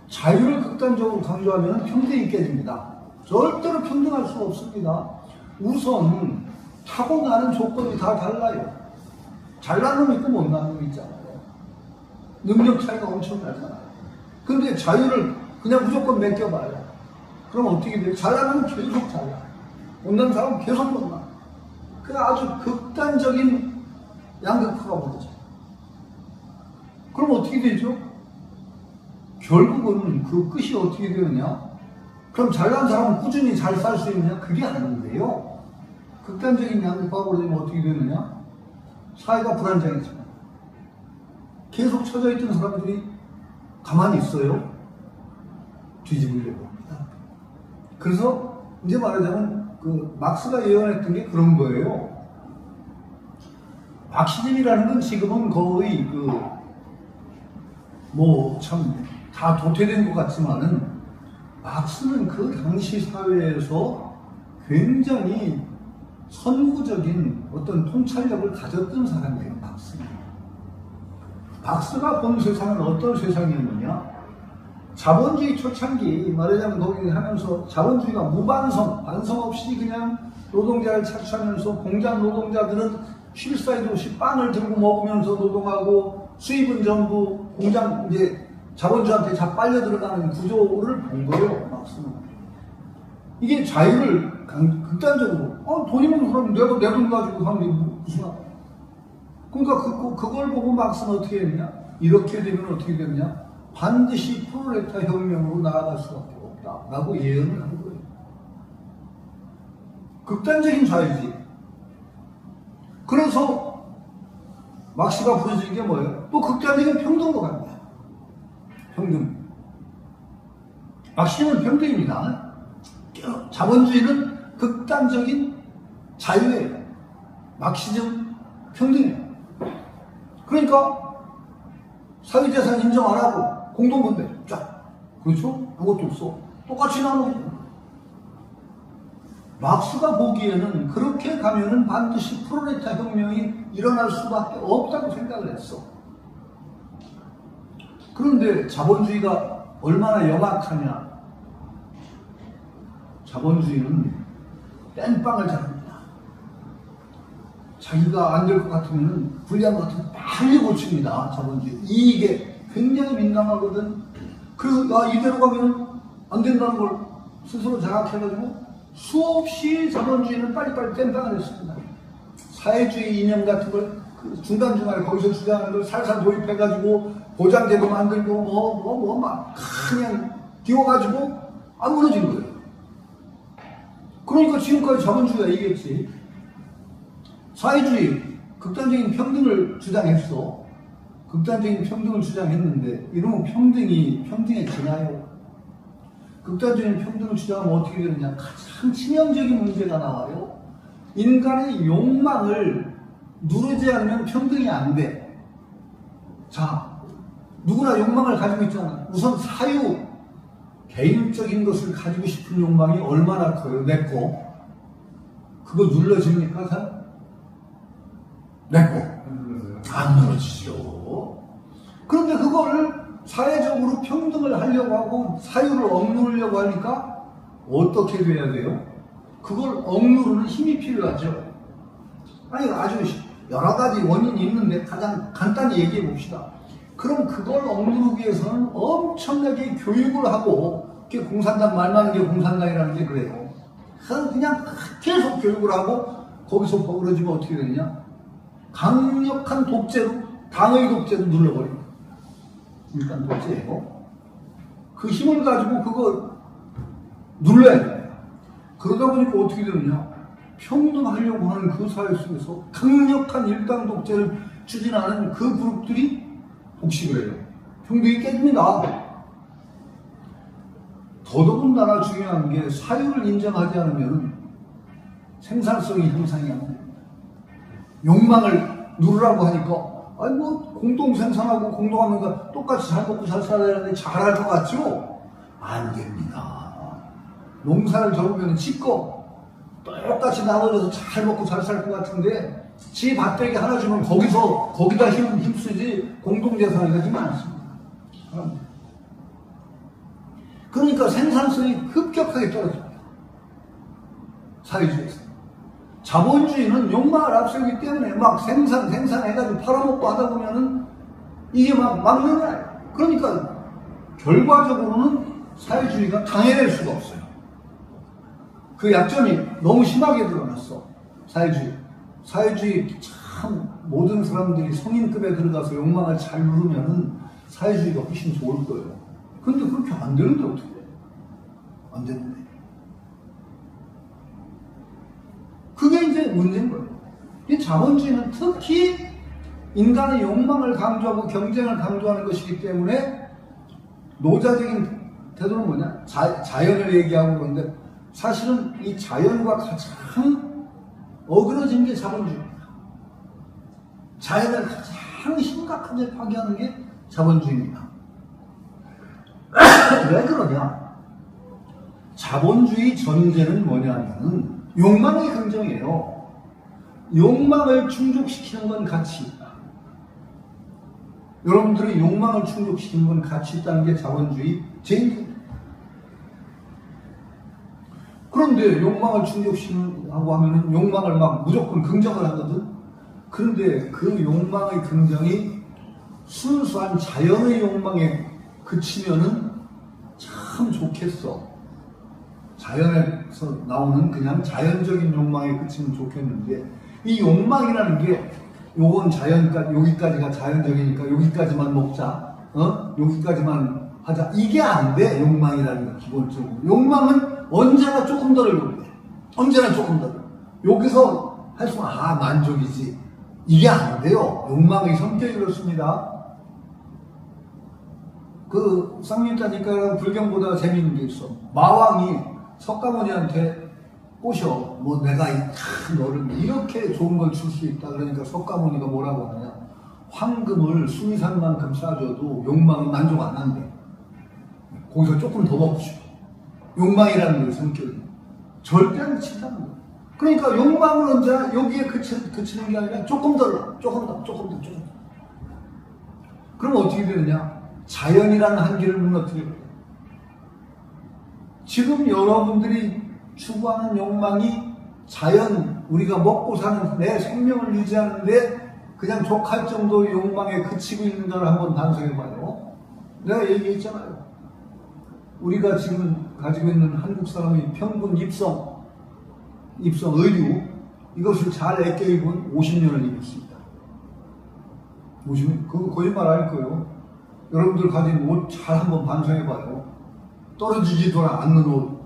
자유를 극단적으로 강조하면 평등이 깨집니다. 절대로 평등할 수 없습니다. 우선 타고나는 조건이 다 달라요. 잘난 놈 있고 못난 놈 있잖아요. 능력 차이가 엄청나잖아요. 근데 자유를 그냥 무조건 맡겨봐요. 그럼 어떻게 돼요? 잘나면 계속 잘나. 못난 사람은 계속 못나. 그 아주 극단적인 양극화가 벌어져요. 그럼 어떻게 되죠? 결국은 그 끝이 어떻게 되느냐? 그럼 잘난 사람은 꾸준히 잘 살 수 있느냐? 그게 아닌데요. 극단적인 양극화가 벌어지면 어떻게 되느냐? 사회가 불안정해져요. 계속 처져 있던 사람들이 가만히 있어요. 뒤집으려고 합니다. 그래서 이제 말하자면 그 막스가 예언했던 게 그런 거예요. 막시즘이라는 건 지금은 거의 참 다 도태된 것 같지만은, 막스는 그 당시 사회에서 굉장히 선구적인 어떤 통찰력을 가졌던 사람이에요. 막스가 본 세상은 어떤 세상이었느냐? 자본주의 초창기, 말하자면 거기 하면서 자본주의가 무반성, 반성 없이 그냥 노동자를 착취하면서 공장 노동자들은 쉴 사이도 없이 빵을 들고 먹으면서 노동하고, 수입은 전부 공장, 이제 자본주의한테 다 빨려 들어가는 구조를 본 거예요, 막스는. 이게 자유를 극단적으로, 돈 있는 사람은 내 돈 가지고 하는 게 무슨 말이야. 그러니까 그걸 보고 막스는 어떻게 했냐? 이렇게 되면 어떻게 되느냐? 반드시 프롤레타 혁명으로 나아갈 수밖에 없다라고 예언을 한 거예요. 극단적인 자유지. 그래서 막스가 부르짖은 게 뭐예요? 또 극단적인 평등으로 갑니다. 평등. 막시즘은 평등입니다. 자본주의는 극단적인 자유예요. 막시즘 평등이에요. 그러니까 사회재산 인정 안 하고 공동분배 쫙. 그렇죠? 그것도 없어. 똑같이 나누고. 막스가 보기에는 그렇게 가면은 반드시 프롤레타 혁명이 일어날 수밖에 없다고 생각을 했어. 그런데 자본주의가 얼마나 영악하냐. 자본주의는 땜빵을 잘합니다. 자기가 안 될 것 같으면 불리한 것 같으면 빨리 고칩니다. 자본주의. 이익에 굉장히 민감하거든. 그래서 이대로 가면 안 된다는 걸 스스로 자각해가지고 수없이 자본주의는 빨리빨리 땜빵을 했습니다. 사회주의 이념 같은 걸 중간중간에 거기서 주장하는 걸 살살 도입해가지고 보장제도 만들고 막 그냥 띄워가지고 안 무너진 거예요. 그러니까 지금까지 자본주의가 이겼지. 사회주의 극단적인 평등을 주장했어. 극단적인 평등을 주장했는데 이러면 평등에 지나요. 극단적인 평등을 주장하면 어떻게 되느냐. 가장 치명적인 문제가 나와요. 인간의 욕망을 누르지 않으면 평등이 안 돼. 자, 누구나 욕망을 가지고 있잖아. 우선 사유, 개인적인 것을 가지고 싶은 욕망이 얼마나 커요. 내 거. 그거 눌러집니까? 다? 내 거. 안 눌러지죠. 그런데 그걸 사회적으로 평등을 하려고 하고 사유를 억누르려고 하니까 어떻게 돼야 돼요? 그걸 억누르는 힘이 필요하죠. 아니, 아주 여러 가지 원인이 있는데 가장 간단히 얘기해 봅시다. 그럼 그걸 억누르기 위해서는 엄청나게 교육을 하고, 공산당 말 많은 게 공산당이라는 게 그래요. 그냥 계속 교육을 하고 거기서 버그러지면 어떻게 되느냐? 강력한 독재로, 당의 독재로 눌러버립니다. 일단 독재예요. 그 힘을 가지고 그거 눌러야 돼요. 그러다 보니까 어떻게 되느냐? 평등하려고 하는 그 사회 속에서 강력한 일당 독재를 추진하는 그 그룹들이 복식을 해요. 평등이 깨집니다. 더더군다나 중요한 게 사유를 인정하지 않으면 생산성이 향상이 안 됩니다. 욕망을 누르라고 하니까 아니 공동 생산하고 공동하면 똑같이 잘 먹고 잘 살아야 하는데 잘할 것 같죠? 안 됩니다. 농사를 적으면 지껏 똑같이 나눠져서 잘 먹고 잘 살 것 같은데 지 밭대기 하나 주면 거기다 힘쓰지 공동재산이 되지 않습니다. 그러니까 생산성이 급격하게 떨어집니다. 사회주의에서. 자본주의는 욕망을 앞세우기 때문에 막 생산해가지고 팔아먹고 하다 보면은 이게 막 늘어나요. 그러니까 결과적으로는 사회주의가 당해낼 수가 없어요. 그 약점이 너무 심하게 드러났어. 사회주의 참 모든 사람들이 성인급에 들어가서 욕망을 잘 누르면은 사회주의가 훨씬 좋을 거예요. 근데 그렇게 안 되는데 어떻게 해? 안 되는데. 그게 이제 문제인 거예요. 이 자본주의는 특히 인간의 욕망을 강조하고 경쟁을 강조하는 것이기 때문에 노자적인 태도는 뭐냐? 자연을 얘기하고 그러는데 사실은 이 자연과 가장 어그러진 게 자본주의입니다. 자연을 가장 심각하게 파괴하는 게 자본주의입니다. 왜 그러냐? 자본주의 전제는 뭐냐면은 욕망의 긍정이에요. 욕망을 충족시키는 건 가치 있다. 여러분들이 욕망을 충족시키는 건 가치 있다는 게 자본주의 제일입니다. 그런데 욕망을 충족시키려고 하면은 욕망을 막 무조건 긍정을 하거든. 그런데 그 욕망의 긍정이 순수한 자연의 욕망에 그치면은 참 좋겠어. 자연에서 나오는 그냥 자연적인 욕망에 그치면 좋겠는데 이 욕망이라는 게 요건 여기까지가 자연적이니까 여기까지만 먹자, 여기까지만 하자, 이게 안 돼. 욕망이라는 건 기본적으로 욕망은 언제나 조금 더를 요구해. 언제나 조금 더. 여기서 할 수 만족이지, 이게 안 돼요. 욕망의 성격이 그렇습니다. 그 쌍민자니까 불경보다 재미있는 게 있어. 마왕이 석가모니한테 꼬셔. 내가 너를 이렇게 좋은 걸 줄 수 있다. 그러니까 석가모니가 뭐라고 하냐? 황금을 수미산만큼 싸줘도 욕망은 만족 안 한대. 거기서 조금 더 먹고 싶어. 욕망이라는 게 성격이. 절대 안 그친다는 거예요. 그러니까 욕망은 언제나 여기에 그치는 게 아니라 조금 더. 그럼 어떻게 되느냐? 자연이라는 한계를 무너뜨려요. 지금 여러분들이 추구하는 욕망이 자연, 우리가 먹고 사는 내 생명을 유지하는데 그냥 족할 정도의 욕망에 그치고 있는가를 한번 반성해봐요. 내가 얘기했잖아요. 우리가 지금 가지고 있는 한국 사람의 평균 입성 의류, 이것을 잘 애껴 입은 50년을 입었습니다. 50년? 그거 거짓말 아닐 거예요. 여러분들 가진 옷 잘 한번 반성해봐요. 떨어지지도 않는 옷.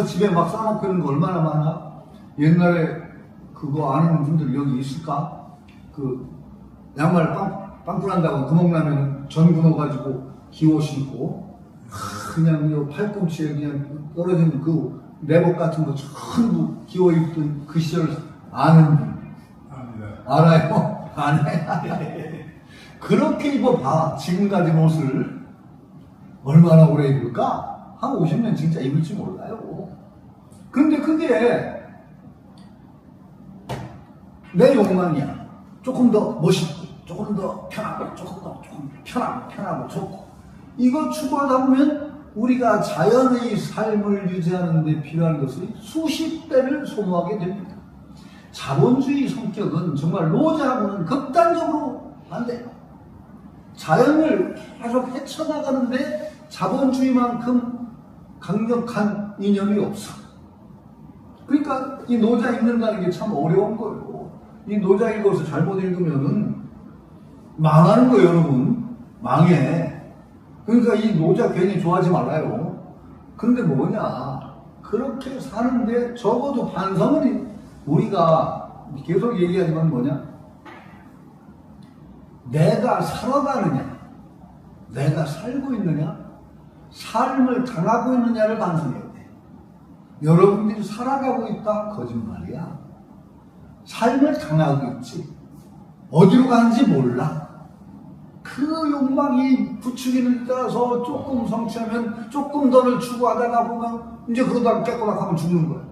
집에 막 쌓아놓고 있는 거 얼마나 많아? 옛날에 그거 아는 분들 여기 있을까? 그 양말 빵꾸 난다고 구멍 나면 전구 넣어가지고 기워 신고 그냥 요 팔꿈치에 그냥 떨어진 그 내복 같은 거 전부 기워 입던 그 시절 아는 분? 알아요? 안 해? 그렇게 입어봐. 지금 가진 옷을 얼마나 오래 입을까? 한 50년 진짜 입을지 몰라요. 근데 그게 내 욕망이야. 조금 더 멋있고, 조금 더 편하고, 조금 편하고 좋고. 이거 추구하다 보면 우리가 자연의 삶을 유지하는 데 필요한 것을 수십 배를 소모하게 됩니다. 자본주의 성격은 정말 노자하고는 극단적으로 반대예요. 자연을 계속 헤쳐나가는데 자본주의만큼 강력한 이념이 없어. 그러니까 이 노자 읽는다는 게 참 어려운 거예요. 이 노자 읽어서 잘못 읽으면은 망하는 거예요, 여러분. 망해. 그러니까 이 노자 괜히 좋아하지 말아요. 그런데 뭐냐? 그렇게 사는데 적어도 반성은 우리가 계속 얘기하지만 뭐냐? 내가 살아가느냐? 내가 살고 있느냐? 삶을 당하고 있느냐를 반성해야 돼. 여러분들이 살아가고 있다? 거짓말이야. 삶을 당하고 있지. 어디로 가는지 몰라. 그 욕망이 부추기는 데 따라서 조금 성취하면 조금 더를 추구하다가 보면 이제 그러다가 깨꼬락하면 죽는 거야.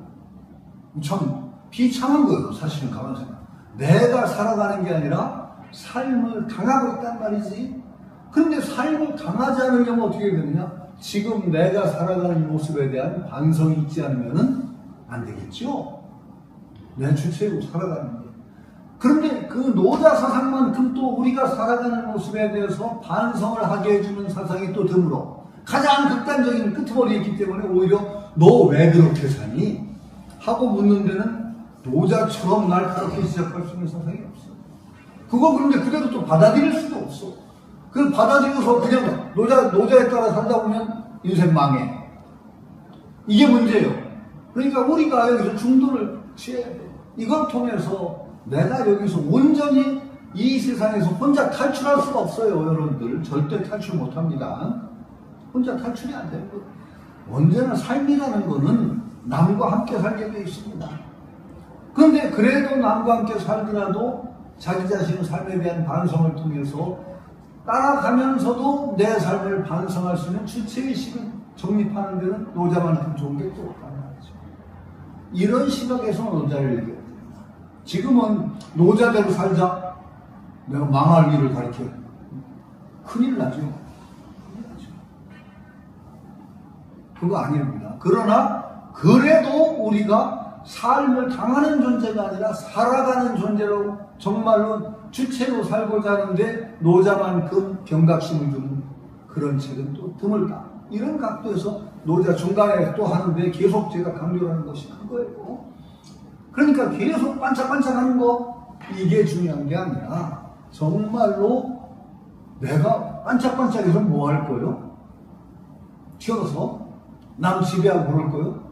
참 비참한 거예요. 사실은 가만히 생각해. 내가 살아가는 게 아니라 삶을 당하고 있단 말이지. 근데 삶을 당하지 않으려면 어떻게 되느냐? 지금 내가 살아가는 모습에 대한 반성이 있지 않으면 안 되겠죠? 내 주체로 살아가는 게. 그런데 그 노자 사상만큼 또 우리가 살아가는 모습에 대해서 반성을 하게 해주는 사상이 또 드물어. 가장 극단적인 끄트머리에 있기 때문에 오히려 너 왜 그렇게 사니? 하고 묻는 데는 노자처럼 날카롭게 시작할 수 있는 사상이 없어. 그거 그런데 그대로 또 받아들일 수도 없어. 그 받아들여서 그냥 노자에 따라 살다 보면 인생 망해. 이게 문제예요. 그러니까 우리가 여기서 중도를 취해야 돼. 이걸 통해서 내가 여기서 온전히 이 세상에서 혼자 탈출할 수가 없어요, 여러분들. 절대 탈출 못 합니다. 혼자 탈출이 안 되는 거예요. 언제나 삶이라는 거는 남과 함께 살게 되어 있습니다. 그런데 그래도 남과 함께 살더라도 자기 자신의 삶에 대한 반성을 통해서 따라가면서도 내 삶을 반성할 수 있는 주체의식을 정립하는 데는 노자만큼 좋은 게 또 없다는 말이죠. 이런 시각에서 노자를 얘기해야 됩니다. 지금은 노자대로 살자. 내가 망할 길을 가르쳐. 큰일 나죠. 그거 아닙니다. 그러나 그래도 우리가 삶을 당하는 존재가 아니라 살아가는 존재로 정말로 주체로 살고자 하는데 노자만큼 경각심을 주는 그런 책은 또 드물다. 이런 각도에서 노자 중간에 또 하는데 계속 제가 강조하는 것이 그거예요. 그러니까 계속 반짝반짝하는 거 이게 중요한 게 아니라 정말로 내가 반짝반짝해서 뭐 할 거예요? 튀어서 남 지배하고 그럴 거예요?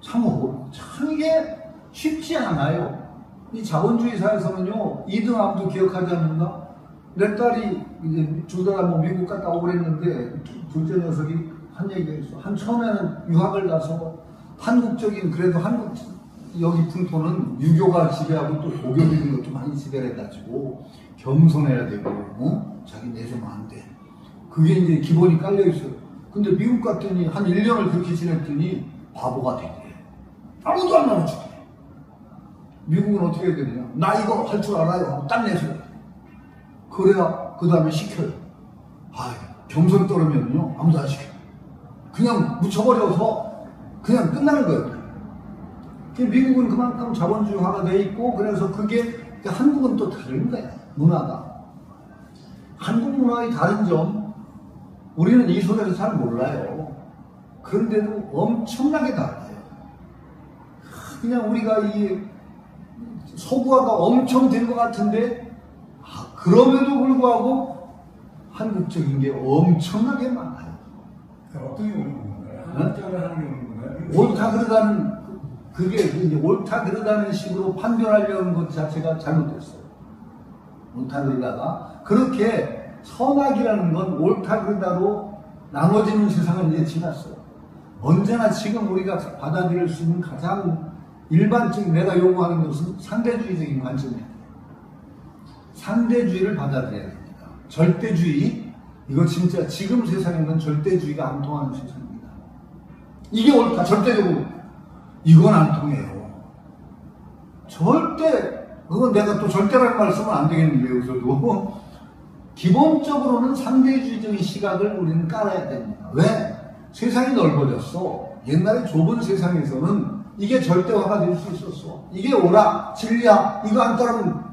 참 이게 쉽지 않아요. 이 자본주의 사회에서는요, 이등함도 기억하지 않는다? 내 딸이 이제 둘다 뭐 미국 갔다 오고 그랬는데, 둘째 녀석이 한 얘기가 있어. 처음에는 유학을 가서 한국적인, 그래도 여기 풍토는 유교가 지배하고 또 고교적인 것도 많이 지배를 해가지고 겸손해야 되고, 자기 내세면 안 돼. 그게 이제 기본이 깔려 있어요. 근데 미국 갔더니 한 1년을 그렇게 지냈더니 바보가 되게. 아무도 안 나눠주게. 미국은 어떻게 해야 되느냐? 나 이거 할 줄 알아요. 하고 딱 내세요. 그래야 그 다음에 시켜요. 경선 떨으면요 아무도 안 시켜요. 그냥 묻혀버려서 그냥 끝나는 거예요. 미국은 그만큼 자본주의화가 돼 있고, 그래서 그게 한국은 또 다른 거야. 문화가. 한국 문화의 다른 점, 우리는 이 속에서 잘 몰라요. 그런데도 엄청나게 달라요. 그냥 우리가 이 서구화가 엄청 된 것 같은데, 그럼에도 불구하고 한국적인 게 엄청나게 많아요. 어떻게 보는 건가요? 한국적으로 하는 게 오는 건가요? 옳다 그러다는, 그게 이제 옳다 그러다는 식으로 판별하려는 것 자체가 잘못됐어요. 옳다 그러다가 그렇게 선악이라는 건 옳다 그러다로 나눠지는 세상은 이제 지났어요. 언제나 지금 우리가 받아들일 수 있는 가장 일반적인, 내가 요구하는 것은 상대주의적인 관점이에요. 상대주의를 받아들여야 됩니다. 절대주의, 이거 진짜 지금 세상에는 절대주의가 안 통하는 세상입니다. 이게 옳다, 절대적으로. 이건 안 통해요. 절대, 그건 내가 또 절대라는 말 쓰면 안 되겠는데, 여기서도. 기본적으로는 상대주의적인 시각을 우리는 깔아야 됩니다. 왜? 세상이 넓어졌어. 옛날에 좁은 세상에서는 이게 절대화가 될 수 있었어. 이게 옳아, 진리야, 이거 안 따르면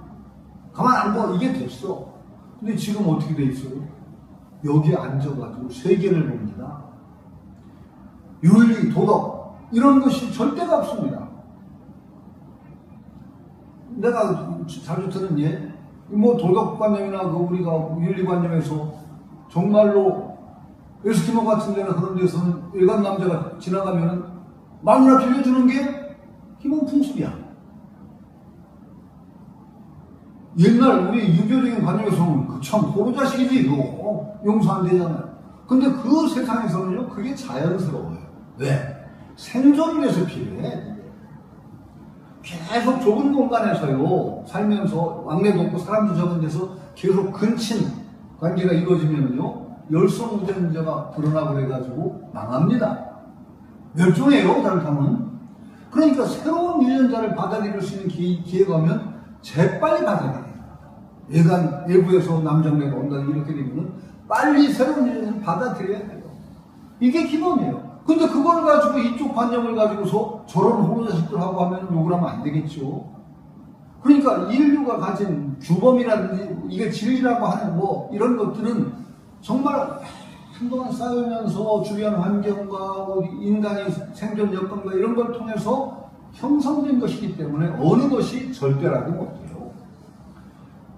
가만 안 둬. 이게 됐어. 근데 지금 어떻게 돼 있어요? 여기에 앉아가지고 세계를 봅니다. 윤리, 도덕, 이런 것이 절대가 없습니다. 내가 자주 듣는 예, 뭐 도덕관념이나 그 우리가 윤리관념에서 정말로 에스키모 같은 데나 그런 데서는 일반 남자가 지나가면은 마누라 빌려주는 게 기본 풍습이야. 옛날 우리 유교적인 관념에서는 그 참 호루자식이지 이거 용서 안 되잖아요. 근데 그 세상에서는요 그게 자연스러워요. 왜? 생존을 위해서 필요해. 계속 좁은 공간에서요 살면서 왕래도 없고 사람도 적은 데서 계속 근친 관계가 이루어지면요 열성우전자가 불어나고 그래가지고 망합니다. 멸종해요 잘못하면. 그러니까 새로운 유전자를 받아들일 수 있는 기회가 오면 재빨리 받아들여요. 얘가 외부에서 남정네가 온다 이렇게 되면 빨리 새로운 유전자를 받아들여야 돼요. 이게 기본이에요. 근데 그걸 가지고 이쪽 관념을 가지고서 저런 호로자식들하고 하면 욕을 하면 안 되겠죠. 그러니까 인류가 가진 규범이라든지 이게 진리라고 하는 뭐 이런 것들은 정말 한동안 쌓이면서 주변 환경과 인간의 생존 여건과 이런 걸 통해서 형성된 것이기 때문에 어느 것이 절대라고 못해요.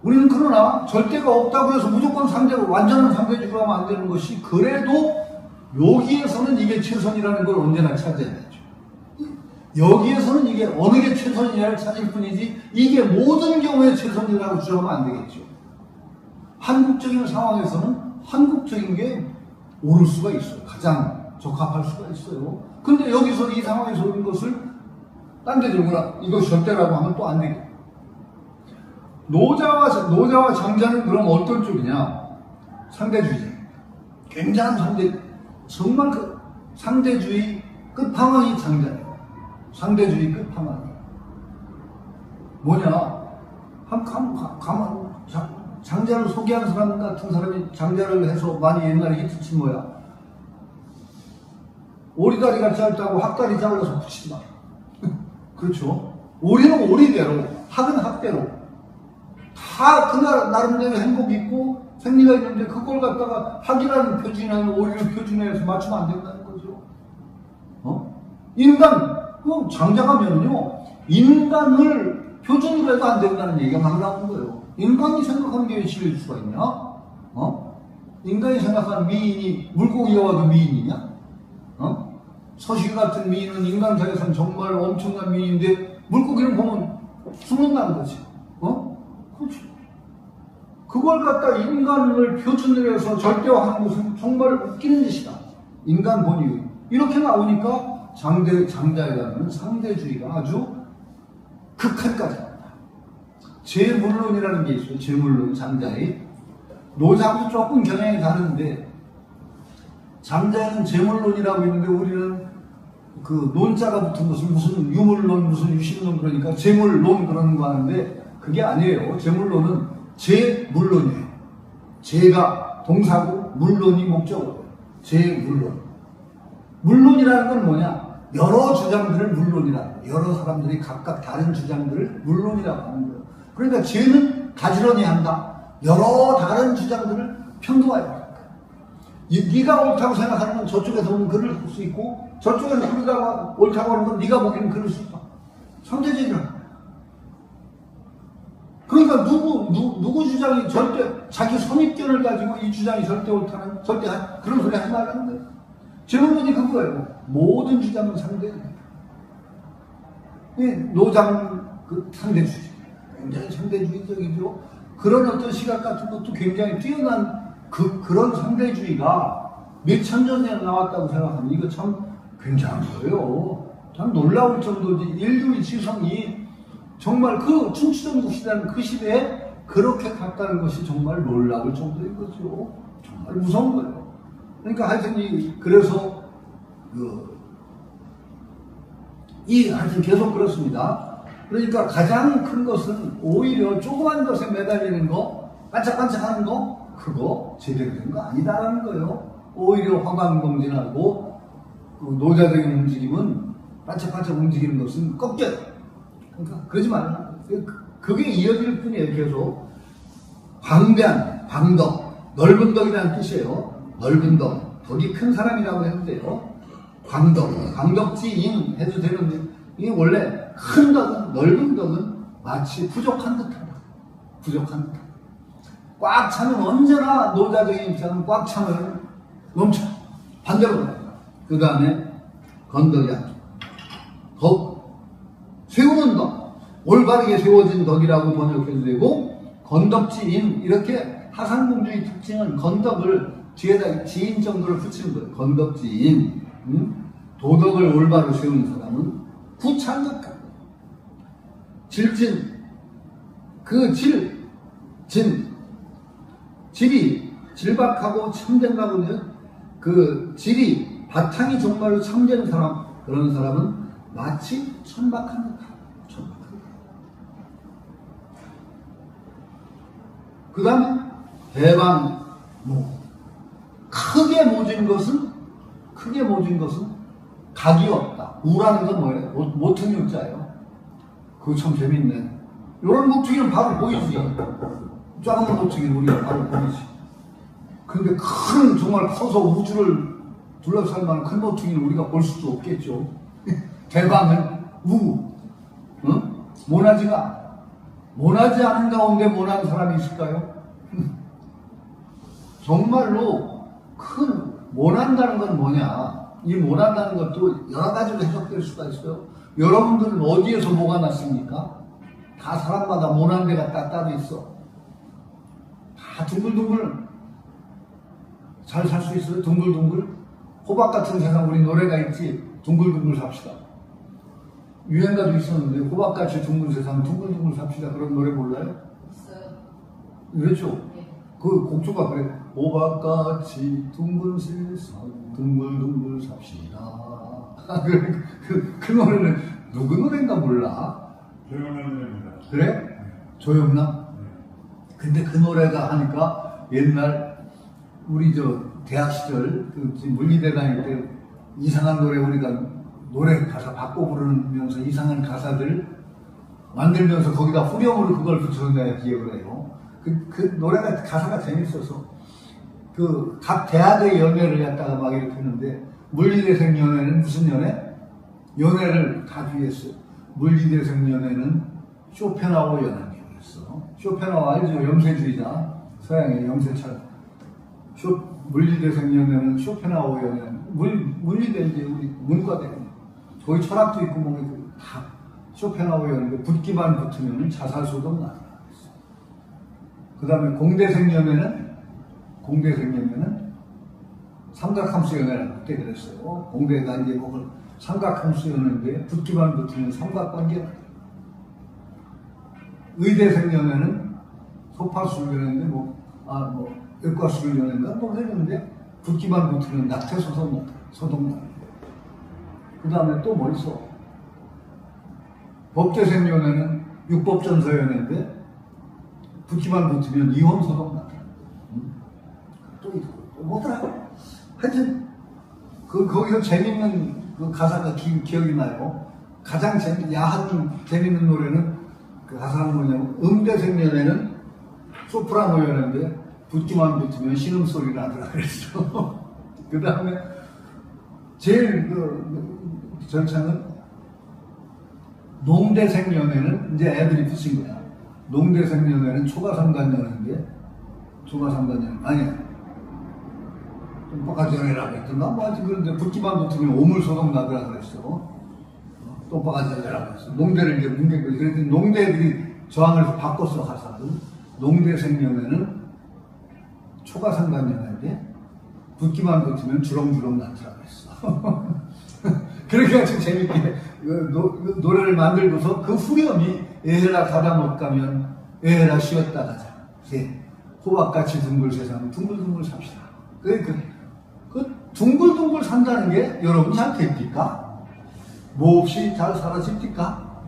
우리는 그러나 절대가 없다고 해서 무조건 상대로 완전한 상대주의로 하면 안 되는 것이, 그래도 여기에서는 이게 최선이라는 걸 언제나 찾아야 되죠. 여기에서는 이게 어느 게 최선이냐를 찾을 뿐이지 이게 모든 경우에 최선이라고 주장하면 안 되겠죠. 한국적인 상황에서는 한국적인 게 옳을 수가 있어요. 가장 적합할 수가 있어요. 근데 여기서 이 상황에서 오는 것을 딴 데 들거나 이것이 절대라고 하면 또 안 되겠죠. 노자와 장자는 그럼 어떤 쪽이냐? 상대주의자. 굉장한 정말 그 상대주의 끝판왕이 장자예요. 상대주의 끝판왕이. 뭐냐? 장자를 소개하는 사람 같은 사람이 장자를 해서 많이 옛날에 히트친 뭐야? 오리다리가 짧다고 학다리 잘라서 붙이지 마. 그렇죠? 오리는 오리대로, 학은 학대로. 다 그날 나름대로 행복이 있고 생리가 있는데 그걸 갖다가 학이라는 표준이나 오리를 표준해서 맞추면 안 된다는 거죠. 인간, 장자가면요, 인간을 표준으로 해도 안 된다는 얘기가 막 나오는 거예요. 인간이 생각하는 게 왜 실릴 수가 있냐? 인간이 생각하는 미인이 물고기가 와도 미인이냐? 서식 같은 미인은 인간 사이에서는 정말 엄청난 미인인데 물고기를 보면 숨는다는 거지. 그렇죠. 그걸 갖다 인간을 표준으로 해서 절대화하는 것은 정말 웃기는 짓이다. 인간 본의. 이렇게 나오니까 장자에다는 상대주의가 아주 극한까지 합니다. 제물론이라는 게 있어요. 제물론, 장자의. 노자하고 조금 경향이 다른데, 장자에는 재물론이라고 있는데 우리는 그 논자가 붙은 것은 무슨 유물론, 무슨 유심론 그러니까 재물론 그러는 거 하는데 그게 아니에요. 재물론은 재물론이에요. 재가 동사고 물론이 목적어예요. 재물론. 물론이라는 건 뭐냐? 여러 주장들을 물론이라는 거예요. 여러 사람들이 각각 다른 주장들을 물론이라고 하는 거예요. 그러니까 재는 가지런히 한다. 여러 다른 주장들을 평등하게 한다. 네가 옳다고 생각하는 건 저쪽에서 보면 그럴 수 있고 저쪽에서 그러다가 옳다고 하는 건 네가 보기에는 그럴 수 있다. 상대적이라. 그러니까 누구 주장이 절대 자기 선입견을 가지고 이 주장이 절대 옳다는 절대 그런 소리 하지 말라는 거예요. 재물론이 그거예요. 모든 주장은 상대예요. 노장 그 상대주의 굉장히 상대주의적이죠. 그런 어떤 시각 같은 것도 굉장히 뛰어난 그런 상대주의가 몇천 년 전에 나왔다고 생각하면 이거 참 굉장한 거예요. 참 놀라울 정도지. 인류의 지성이 정말 그 춘추전국 시대는 그 시대에 그렇게 갔다는 것이 정말 놀라울 정도인 거죠. 정말 무서운 거예요. 그러니까 하여튼 그래서 하여튼 계속 그렇습니다. 그러니까 가장 큰 것은 오히려 조그만 것에 매달리는 거, 반짝반짝하는 거, 그거 제대로 된 거 아니다라는 거예요. 오히려 화강검진하고 노자적인 움직임은 반짝반짝 움직이는 것은 꺾여요. 그러니까 그러지 말라. 그게 이어질 뿐이에요. 계속 광대한, 광덕, 넓은 덕이라는 뜻이에요. 넓은 덕, 덕이 큰 사람이라고 해도 돼요. 광덕, 광덕지인 해도 되는데 이게 원래 큰 덕은, 넓은 덕은 마치 부족한 듯하다. 부족한 듯하다. 꽉 차면 언제나 노자적인 입장은 꽉 차면 넘쳐. 반대로 가요. 그 다음에 건덕이야. 덕, 세우는 덕, 올바르게 세워진 덕이라고 번역해도 되고, 건덕지인, 이렇게 하상공주의 특징은 건덕을 뒤에다 지인 정도를 붙이는 거예요. 건덕지인. 도덕을 올바로 세우는 사람은 부창덕한. 질진, 질이 질박하고 참된다고 해요. 질이 바탕이 정말로 참된 사람, 그런 사람은 마치 천박한 듯하다. 천박한 듯. 그 다음에 대방, 크게 모진 것은 각이 없다. 우라는 건 뭐예요? 모퉁이 우자예요. 그거 참 재밌네. 이런 모퉁이는 바로 보이지. 작은 모퉁이는 우리가 바로 보이지. 근데 큰, 정말 커서 우주를 둘러쌀 만한 큰 모퉁이는 우리가 볼 수도 없겠죠. 대방은 모나지 않은 가운데 모난 사람이 있을까요? 정말로 모난다는 건 뭐냐? 이 모난다는 것도 여러 가지로 해석될 수가 있어요. 여러분들은 어디에서 뭐가 났습니까? 다 사람마다 모난 데가 따로 있어. 다 둥글둥글 잘 살 수 있어요? 둥글둥글? 호박 같은 세상 우리 노래가 있지. 둥글둥글 삽시다. 유행가도 있었는데 호박같이 둥근 세상 둥글둥글 삽시다. 그런 노래 몰라요? 있어요. 그렇죠? 네. 그 곡조가 그래. 호박같이 둥근 세상 둥글둥글 삽시다. 그 노래는 누구 노래인가 몰라? 조용한 노래입니다. 그래? 네. 조영남? 네. 근데 그 노래가 하니까 옛날 우리 대학 시절 물리대 다닐 때 이상한 노래 우리가 노래 가사 바꿔 부르면서 이상한 가사들 만들면서 거기다 후렴으로 그걸 붙여서 내가 기억을 해요. 그 노래가 가사가 재밌어서 각 대학의 연애를 갖다가 막 이렇게 했는데 물리대생 연애는 무슨 연애? 연애를 다 주의했어요. 물리대생 연애는 쇼펜하우 연애였어. 쇼펜하우 알죠? 염세주의자. 서양의 염세철. 물리대생 연애는 쇼펜하우 연애. 물리대 이제 우리 문과대. 거기 철학도 있고 다 쇼펜하우 연애. 붙기만 붙으면 자살소동 나요. 그 다음에 공대생 연애는 삼각함수 연애라고 그때 그랬어요. 공대가 이제 삼각함수 연애인데 붙기만 붙으면 삼각관계. 의대생 연애는 소파술 연애인데 외과술 연애인가 했는데 붙기만 붙으면 낙태 소동날. 그 다음에 또 뭐 있어? 법대생연애는 육법전서연애인데 붙기만 붙으면 이혼 소동날. 또 뭐더라? 하여튼 거기서 재밌는 그 가사가 기억이 나요. 가장 야한 재밌는 노래는 그 가사가 뭐냐면 음대생연애는 소프라노 연애인데 붙기만 붙으면 신음소리 나더라 그랬어. 그 다음에 제일 절차는 농대생연애는 이제 애들이 붙인 거야. 농대생연애는 초가삼간연애인데 초가삼간연애 아니야. 똑바가지 연애라고 했던가 뭐 하여튼 그런데 붙기만 붙으면 오물소동 나더라 그랬어. 똑바가지 연애라고 했어. 농대를 이제 뭉갠 거지. 그랬더니 농대들이 저항을 바꿨어 가사를. 농대생연애는 초가삼간연애인데 붙기만 붙으면 주렁주렁 나더라 그랬어. 그렇게 아주 재밌게 노래를 만들고서 그 후렴이 에헤라 가다 못 가면 에헤라 쉬었다 가자. 호박같이 둥글 세상 둥글둥글 삽시다. 그 둥글둥글 산다는 게 여러분 잘 됩니까? 뭐 없이 잘 살아집니까?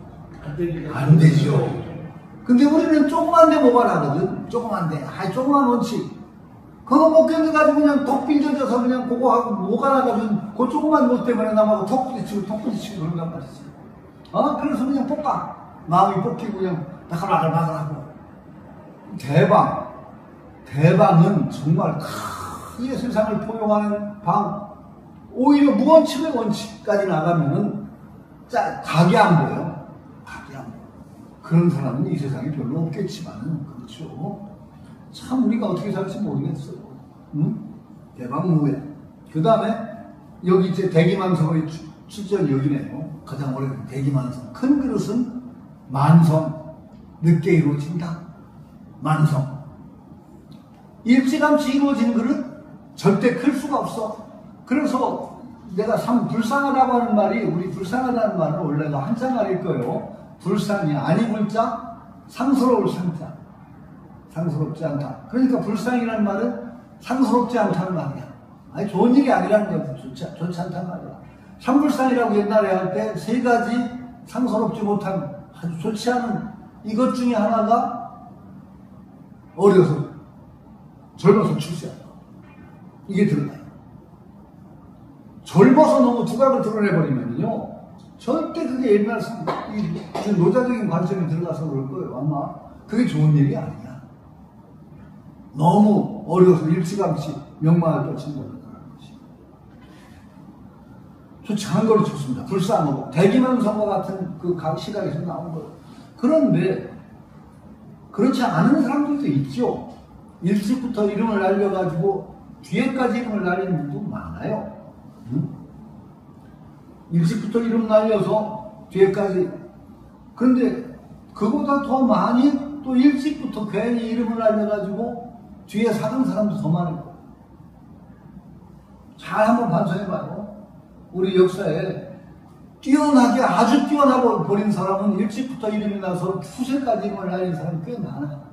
안 되죠. 근데 우리는 조그만 데 모발하거든. 조그만 데. 조그만 원칙. 그거 못 견뎌가지고 그냥 덕 빈져져서 그냥 그거 하고 뭐가 나가지고 그 조그만 못 때문에 남하고 덕 부딪히고 그런단 말이지. 그래서 그냥 볶아. 마음이 볶이고 그냥 바글바글바글하고. 대방은 정말 크게 세상을 포용하는 방. 오히려 무원칙의 원칙까지 나가면은 각이 안 보여. 각이 안 보여. 그런 사람은 이 세상에 별로 없겠지만은, 그렇죠. 참 우리가 어떻게 살지 모르겠어요. 응? 대방무회. 그 다음에 여기 이제 대기만성의 출전이 여기네요. 가장 오래된 대기만성. 큰 그릇은 만성. 늦게 이루어진다. 만성. 일찌감치 이루어진 그릇 절대 클 수가 없어. 그래서 내가 불쌍하다고 하는 말이, 우리 불쌍하다는 말은 원래가 한자말일 거예요. 불쌍이 아니 불자, 상스러울 상자. 상스럽지 않다. 그러니까 불쌍이라는 말은 상스럽지 않다는 말이야. 아니 좋은 일이 아니라는 거야. 좋지 않다는 말이야. 삼불상이라고 옛날에 할 때 세 가지 상스럽지 못한 아주 좋지 않은 이것 중에 하나가 젊어서 출세한다. 이게 드러나요. 젊어서 너무 두각을 드러내버리면요, 절대 그게 옛날 노자적인 관점이 들어가서 그럴 거예요. 아마 그게 좋은 일이 아니야. 너무 어려서 일찌감치 명망을 떨친다는 것이. 좋지 않은 걸 쳤습니다. 불쌍하고 대기만성과 같은 그 각 시각에서 나온 거예요. 그런데 그렇지 않은 사람들도 있죠. 일찍부터 이름을 날려가지고 뒤에까지 이름을 날리는 분도 많아요. 응? 일찍부터 이름 날려서 뒤에까지. 그런데 그보다 더 많이 또 일찍부터 괜히 이름을 날려가지고 뒤에 사는 사람도 더 많을 거예요. 잘 한번 반성해봐요. 우리 역사에 뛰어나게 아주 뛰어나 버린 사람은 일찍부터 이름이 나서 후세까지 이름을 날린 사람이 꽤 많아요.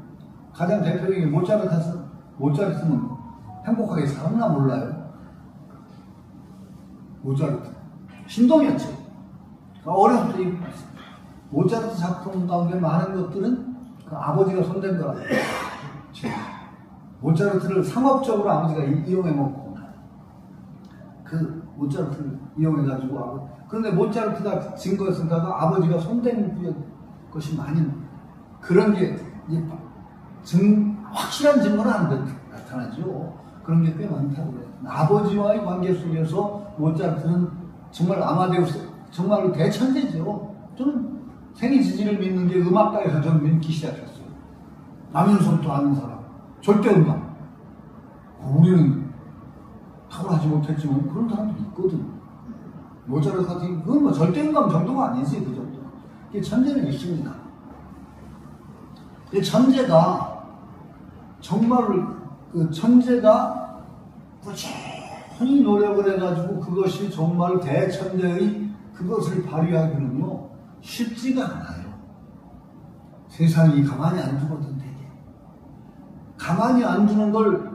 가장 대표적인 모차르트는 행복하게 살았나 몰라요. 모차르트 신동이었죠. 어려서부터 이름이 났어요. 모차르트 작품 가운데 많은 것들은 그 아버지가 손댄 거라고. 모차르트를 상업적으로 아버지가 이용해먹고 그 모차르트를 이용해가지고 그런데 모차르트가 증거했다가 아버지가 손댄 것이 많이 그런 게 이제 확실한 증거는 안 나타나죠. 그런 게 꽤 많다고 그래요. 아버지와의 관계 속에서 모차르트는 정말 아마데우스 정말로 대천재죠. 저는 생이지지를 믿는 게 음악가에서 저는 믿기 시작했어요. 남윤선도 아는 사람. 절대음감. 우리는 탁월하지 못했지만 그런 사람도 있거든. 모차르트 같은 그건 뭐 절대음감 정도가 아니지. 그 정도. 이게 천재는 있습니다. 이 천재가 정말 그 천재가 꾸준히 노력을 해가지고 그것이 정말 대천재의 그것을 발휘하기는요 쉽지가 않아요. 세상이 가만히 안 두거든. 되게 가만히 안 두는 걸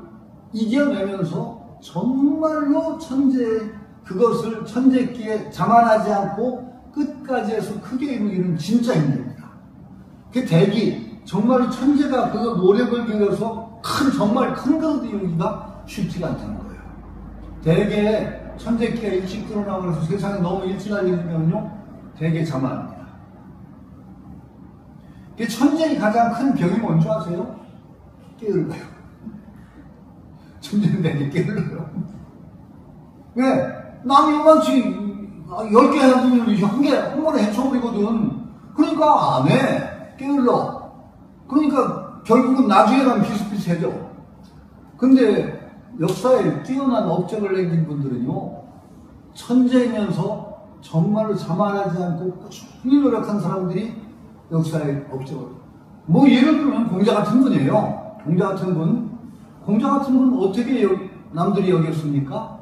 이겨내면서 정말로 그것을 천재끼에 자만하지 않고 끝까지 해서 크게 이루기는 진짜 힘듭니다. 그 대기, 정말로 천재가 그 노력을 기울여서 정말 큰 것을 이루기가 쉽지가 않다는 거예요. 대개 천재끼가 일찍 드러나고 해서 세상에 너무 일찍 알려지면요, 대개 자만합니다. 천재의 가장 큰 병이 뭔지 아세요? 게을러요. 천재는 되게 게을러요. 왜? 남이 요만치 10개 하면 한 번에 헤쳐버리거든. 그러니까 안 해. 게을러. 그러니까 결국은 나중에 가면 비슷비슷해져. 근데 역사에 뛰어난 업적을 남긴 분들은요, 천재이면서 정말로 자만하지 않고 꾸준히 노력한 사람들이 역사의 업적을. 예를 들면 공자 같은 분이에요. 공자 같은 분 어떻게 남들이 여겼습니까?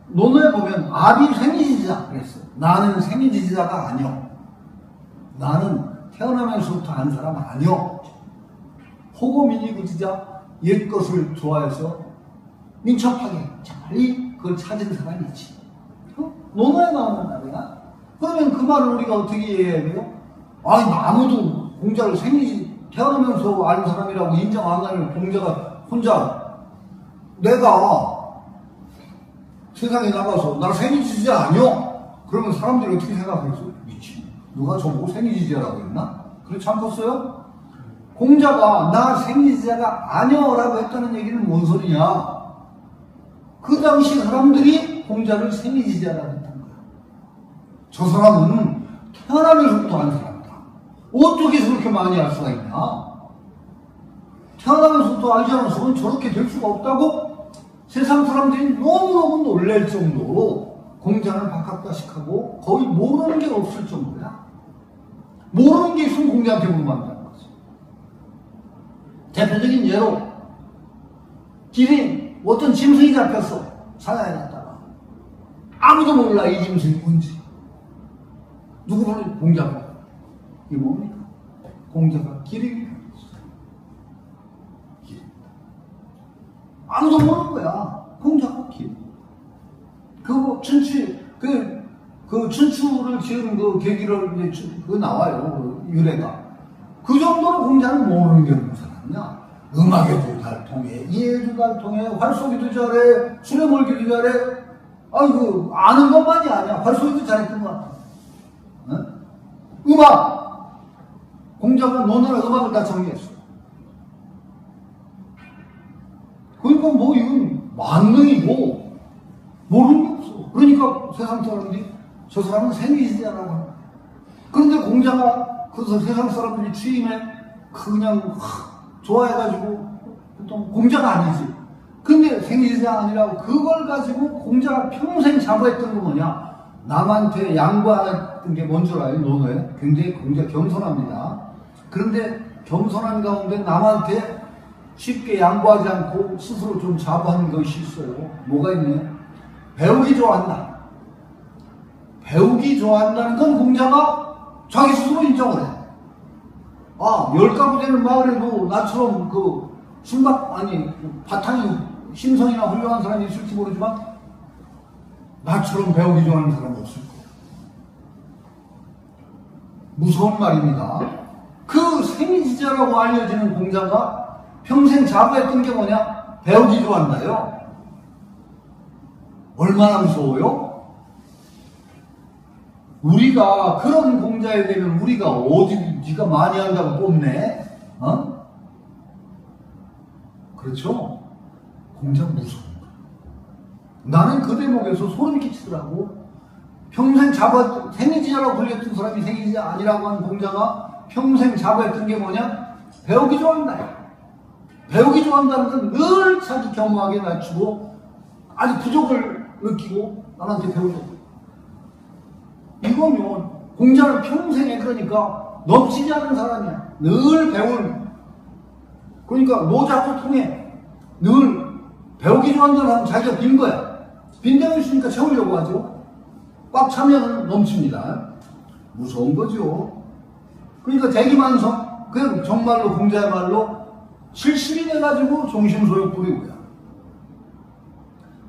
논어에 보면 아비 생이지자 그랬어요. 나는 생이지자가 아니요. 나는 태어나면서부터 한 사람 아니요. 호고민이구지자 옛 것을 좋아해서 민첩하게 빨리 그걸 찾은 사람이지. 논어에 나오는 말이야. 그러면 그 말을 우리가 어떻게 이해해야 돼요? 아무도 공자를 태어나면서 아는 사람이라고 인정 안 하면 공자가 혼자 내가 세상에 나가서 나 생이지자 아니요? 그러면 사람들이 어떻게 생각하겠어? 미친. 누가 저보고 생이지자라고 했나? 그렇지 않겠어요? 공자가 나 생이지자가 아니요라고 했다는 얘기는 뭔 소리냐? 그 당시 사람들이 공자를 생이지자라고 했다는 거야. 저 사람은 태어나면서부터 한 사람이다. 어떻게 저렇게 많이 알 수가 있냐? 태어나면서부터 알지 않았으면 저렇게 될 수가 없다고 세상 사람들이 너무너무 놀랄 정도로 공자를 박학다식하고 거의 모르는 게 없을 정도야. 모르는 게 있으면 공자한테 물어본다는 거지. 대표적인 예로 기린 어떤 짐승이 잡혔어. 사냥에 갔다가 아무도 몰라 이 짐승이 뭔지. 누구 보는 공자가. 이게 뭡니까? 공자가 기린이라고 했어. 기린. 아무도 모르는 거야. 공자가 기린. 춘추를 지은 그 계기를 이제 그거 나와요. 그 유래가. 그 정도로 공자는 모르는 게 없는 사람이야. 음악에도 달통해, 이해에도 달통해, 활쏘기도 잘해, 술에 몰기도 잘해. 아는 것만이 아니야. 활쏘기도 잘했던 것 같아. 응? 음악! 공자가 논어나 음악을 다 정리했어. 그러니까 이건 만능이고, 모르는 게 없어. 그러니까 세상 사람들이 저 사람은 생이지자라고 합니다. 그런데 공자가 그 세상 사람들이 취임에 그냥 좋아해가지고 보통 공자가 아니지. 근데 생이지자 아니라고 그걸 가지고 공자가 평생 자부했던 건 뭐냐? 남한테 양보하는 게 뭔 줄 알아요? 논어에 굉장히 공자 겸손합니다. 그런데 겸손한 가운데 남한테 쉽게 양보하지 않고 스스로 좀 자부하는 것이 있어요. 뭐가 있냐? 배우기 좋아한다. 배우기 좋아한다는 건 공자가 자기 스스로 인정을 해. 10가구 되는 마을에도 나처럼 바탕이 심성이나 훌륭한 사람이 있을지 모르지만 나처럼 배우기 좋아하는 사람은 없을 거야. 무서운 말입니다. 그 생이지자라고 알려지는 공자가 평생 자부했던 게 뭐냐? 배우기 좋아한다요. 얼마나 무서워요? 우리가 그런 공자에 되면 우리가 네가 많이 한다고 뽐내? 그렇죠? 공자 무서워. 나는 그 대목에서 소름 끼치더라고. 평생 생이지자라고 불렸던 사람이 생이지자 아니라고 하는 공자가 평생 자부했던 게 뭐냐? 배우기 좋아한다. 배우기 좋아한다는 건 늘 자기 겸허하게 낮추고 아주 부족을 느끼고 남한테 배우려고. 이거면 공자는 평생에 그러니까 넘치지 않은 사람이야. 늘 배울. 그러니까 노자도 통해. 늘 배우기 좋아한다는 사람은 자기가 빈 거야. 빈 데가 있으니까 채우려고 하죠. 꽉 차면 넘칩니다. 무서운 거죠. 그러니까 대기만성. 그 정말로 공자의 말로 70이 돼가지고 종심소욕 부리고요.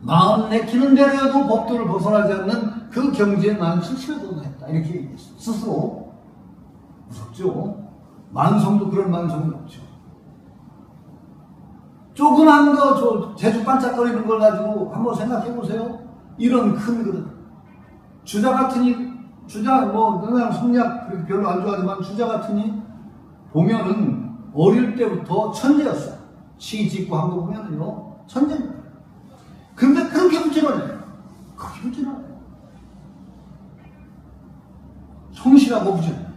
마음 내키는 대로여도 법도를 벗어나지 않는 그 경지에 나는 스스로 도달했다. 이렇게 얘기했어. 스스로. 무섭죠? 만성도 그런 만성이 없죠. 조그만 거, 제주 반짝거리는 걸 가지고 한번 생각해 보세요. 이런 큰 그릇. 주자 같으니, 그냥 성리학 그렇게 별로 안 좋아하지만 주자 같으니 보면은 어릴 때부터 천재였어요. 시 짓고 한 거 보면은요, 천재입니다. 근데 그렇게 부지런해요. 그렇게 부지런해요. 성실하고 부지런해요.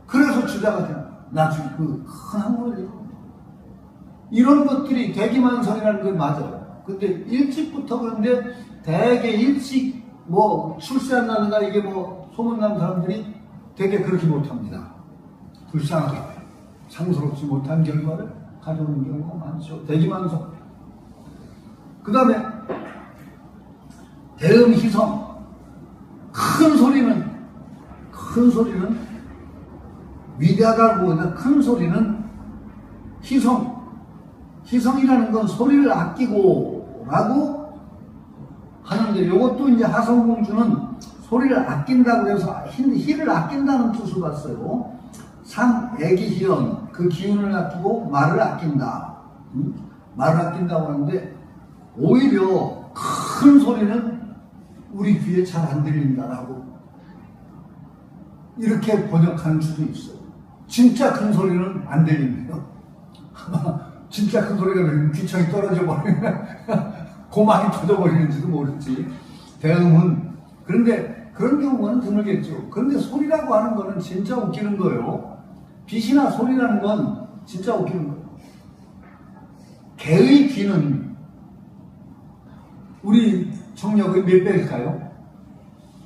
그래서 주자가 돼요. 나중에 그 큰 학문을 읽고. 이런 것들이 대기만성이라는 게 맞아요. 근데 일찍부터 그런데 되게 일찍 출세한다든가 이게 소문난 사람들이 되게 그렇게 못합니다. 불쌍하게. 상스럽지 못한 결과를 가져오는 경우가 많죠. 대기만성. 그 다음에 대음희성. 큰 소리는 위대하다고 하는 큰 소리는 희성이라는 건 소리를 아끼고 라고 하는데, 이것도 이제 하성공주는 소리를 아낀다고 해서 희를 아낀다는 뜻을 봤어요. 애기희연, 그 기운을 아끼고 말을 아낀다. 말을 아낀다고 하는데, 오히려 큰 소리는 우리 귀에 잘 안 들린다라고 이렇게 번역하는 수도 있어요. 진짜 큰 소리는 안 들린대요. 진짜 큰 소리가 들리면 귀청이 떨어져 버리면 고막이 터져버리는지도 모르지. 대음은. 그런데 그런 경우는 드물겠죠. 그런데 소리라고 하는 거는 진짜 웃기는 거예요. 빛이나 소리라는 건 진짜 웃기는 거예요. 개의 귀는 우리 청력의 몇 배일까요?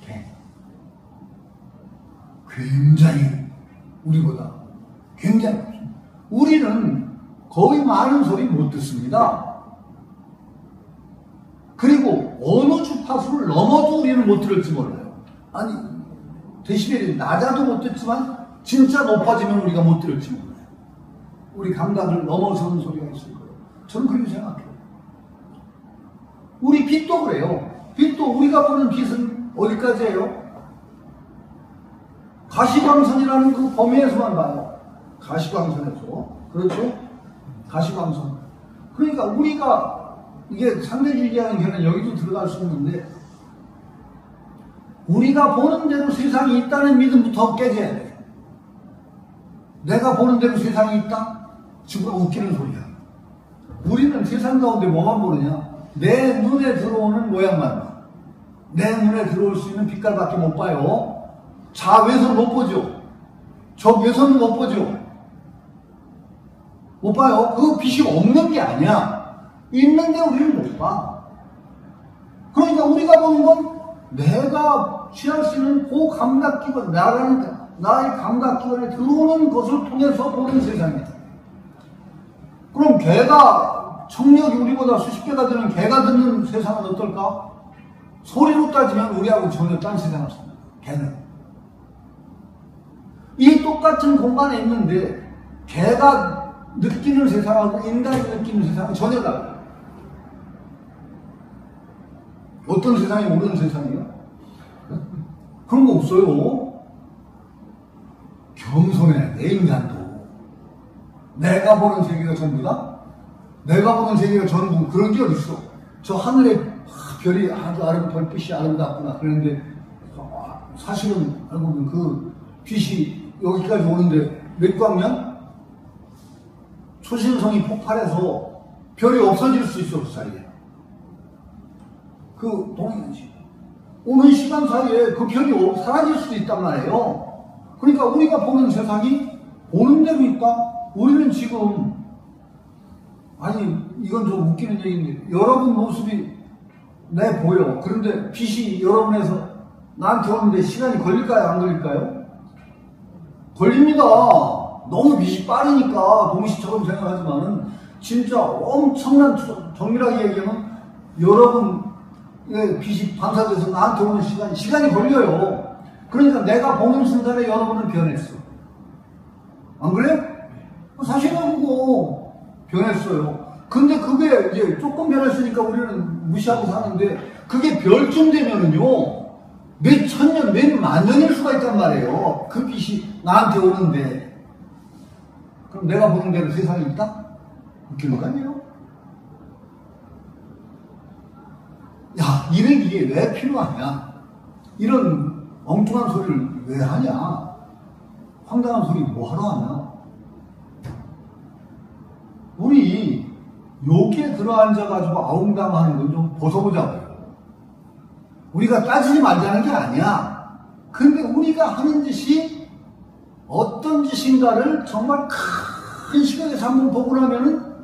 개. 굉장히 우리보다 굉장히 없습니다. 우리는 거의 많은 소리 못 듣습니다. 그리고 어느 주파수를 넘어도 우리는 못 들을지 몰라요. 아니, 데시벨이 낮아도 못 듣지만 진짜 높아지면 우리가 못 들을지 몰라요. 우리 감각을 넘어서는 소리가 있을 거예요. 저는 그렇게 생각해요. 우리 빛도 그래요. 빛도 우리가 보는 빛은 어디까지예요? 가시광선이라는 그 범위에서만 봐요. 가시광선에서. 그렇죠? 가시광선. 그러니까 우리가 이게 상대주의하는 견해는 여기도 들어갈 수 있는데, 우리가 보는 대로 세상이 있다는 믿음부터 깨져야 돼. 내가 보는 대로 세상이 있다? 지금 웃기는 소리야. 우리는 세상 가운데 뭐만 보느냐? 내 눈에 들어오는 모양만 봐. 내 눈에 들어올 수 있는 빛깔밖에 못 봐요. 자외선 못 보죠. 적외선은 못 보죠. 못 봐요. 그 빛이 없는 게 아니야. 있는데 우리는 못 봐. 그러니까 우리가 보는 건 내가 취할 수 있는 그 감각기관, 나의 감각기관에 들어오는 것을 통해서 보는 세상이야. 그럼 청력이 우리보다 수십 배가 되는 개가 듣는 세상은 어떨까? 소리로 따지면 우리하고 전혀 딴 세상을 삽니다. 개는. 이 똑같은 공간에 있는데 개가 느끼는 세상하고 인간이 느끼는 세상은 전혀 달라요. 어떤 세상이 옳은 세상이에요? 그런 거 없어요. 겸손해야 돼, 인간도. 내가 보는 세계가 전부다? 내가 보는 세계가 전부 그런 게 어딨어? 저 하늘에 별이 아주 별빛이 아름답구나. 그런데 사실은 알고 보면 그 빛이 여기까지 오는데 몇 광년? 초신성이 폭발해서 별이 없어질 수 있어, 그 사이에. 그 동일하지. 오는 시간 사이에 그 별이 사라질 수도 있단 말이에요. 그러니까 우리가 보는 세상이 보는 대로 있다? 우리는 지금, 이건 좀 웃기는 얘기인데, 여러분 모습이 내 보여. 그런데 빛이 여러분에서 나한테 오는데 시간이 걸릴까요? 안 걸릴까요? 걸립니다. 너무 빛이 빠르니까 동시처럼 생각하지만은 진짜 엄청난, 정밀하게 얘기하면 여러분의 빛이 반사돼서 나한테 오는 시간이 걸려요. 그러니까 내가 보는 순간에 여러분은 변했어. 안 그래요? 사실은 그거 변했어요. 근데 그게 이제 조금 변했으니까 우리는 무시하고 사는데, 그게 별쯤 되면은요, 몇 천년, 몇 만년일 수가 있단 말이에요. 그 빛이 나한테 오는데. 그럼 내가 보는 대로 세상이 있다? 웃기는 거 아니에요? 야, 이게 왜 필요하냐? 이런 엉뚱한 소리를 왜 하냐? 황당한 소리 뭐 하러 하냐? 우리 여기에 들어앉아가지고 아웅당하는 건 좀 벗어보자고요. 우리가 따지지 말자는 게 아니야. 근데 우리가 하는 짓이 어떤 짓인가를 정말 큰 시각에서 한번 보고 나면은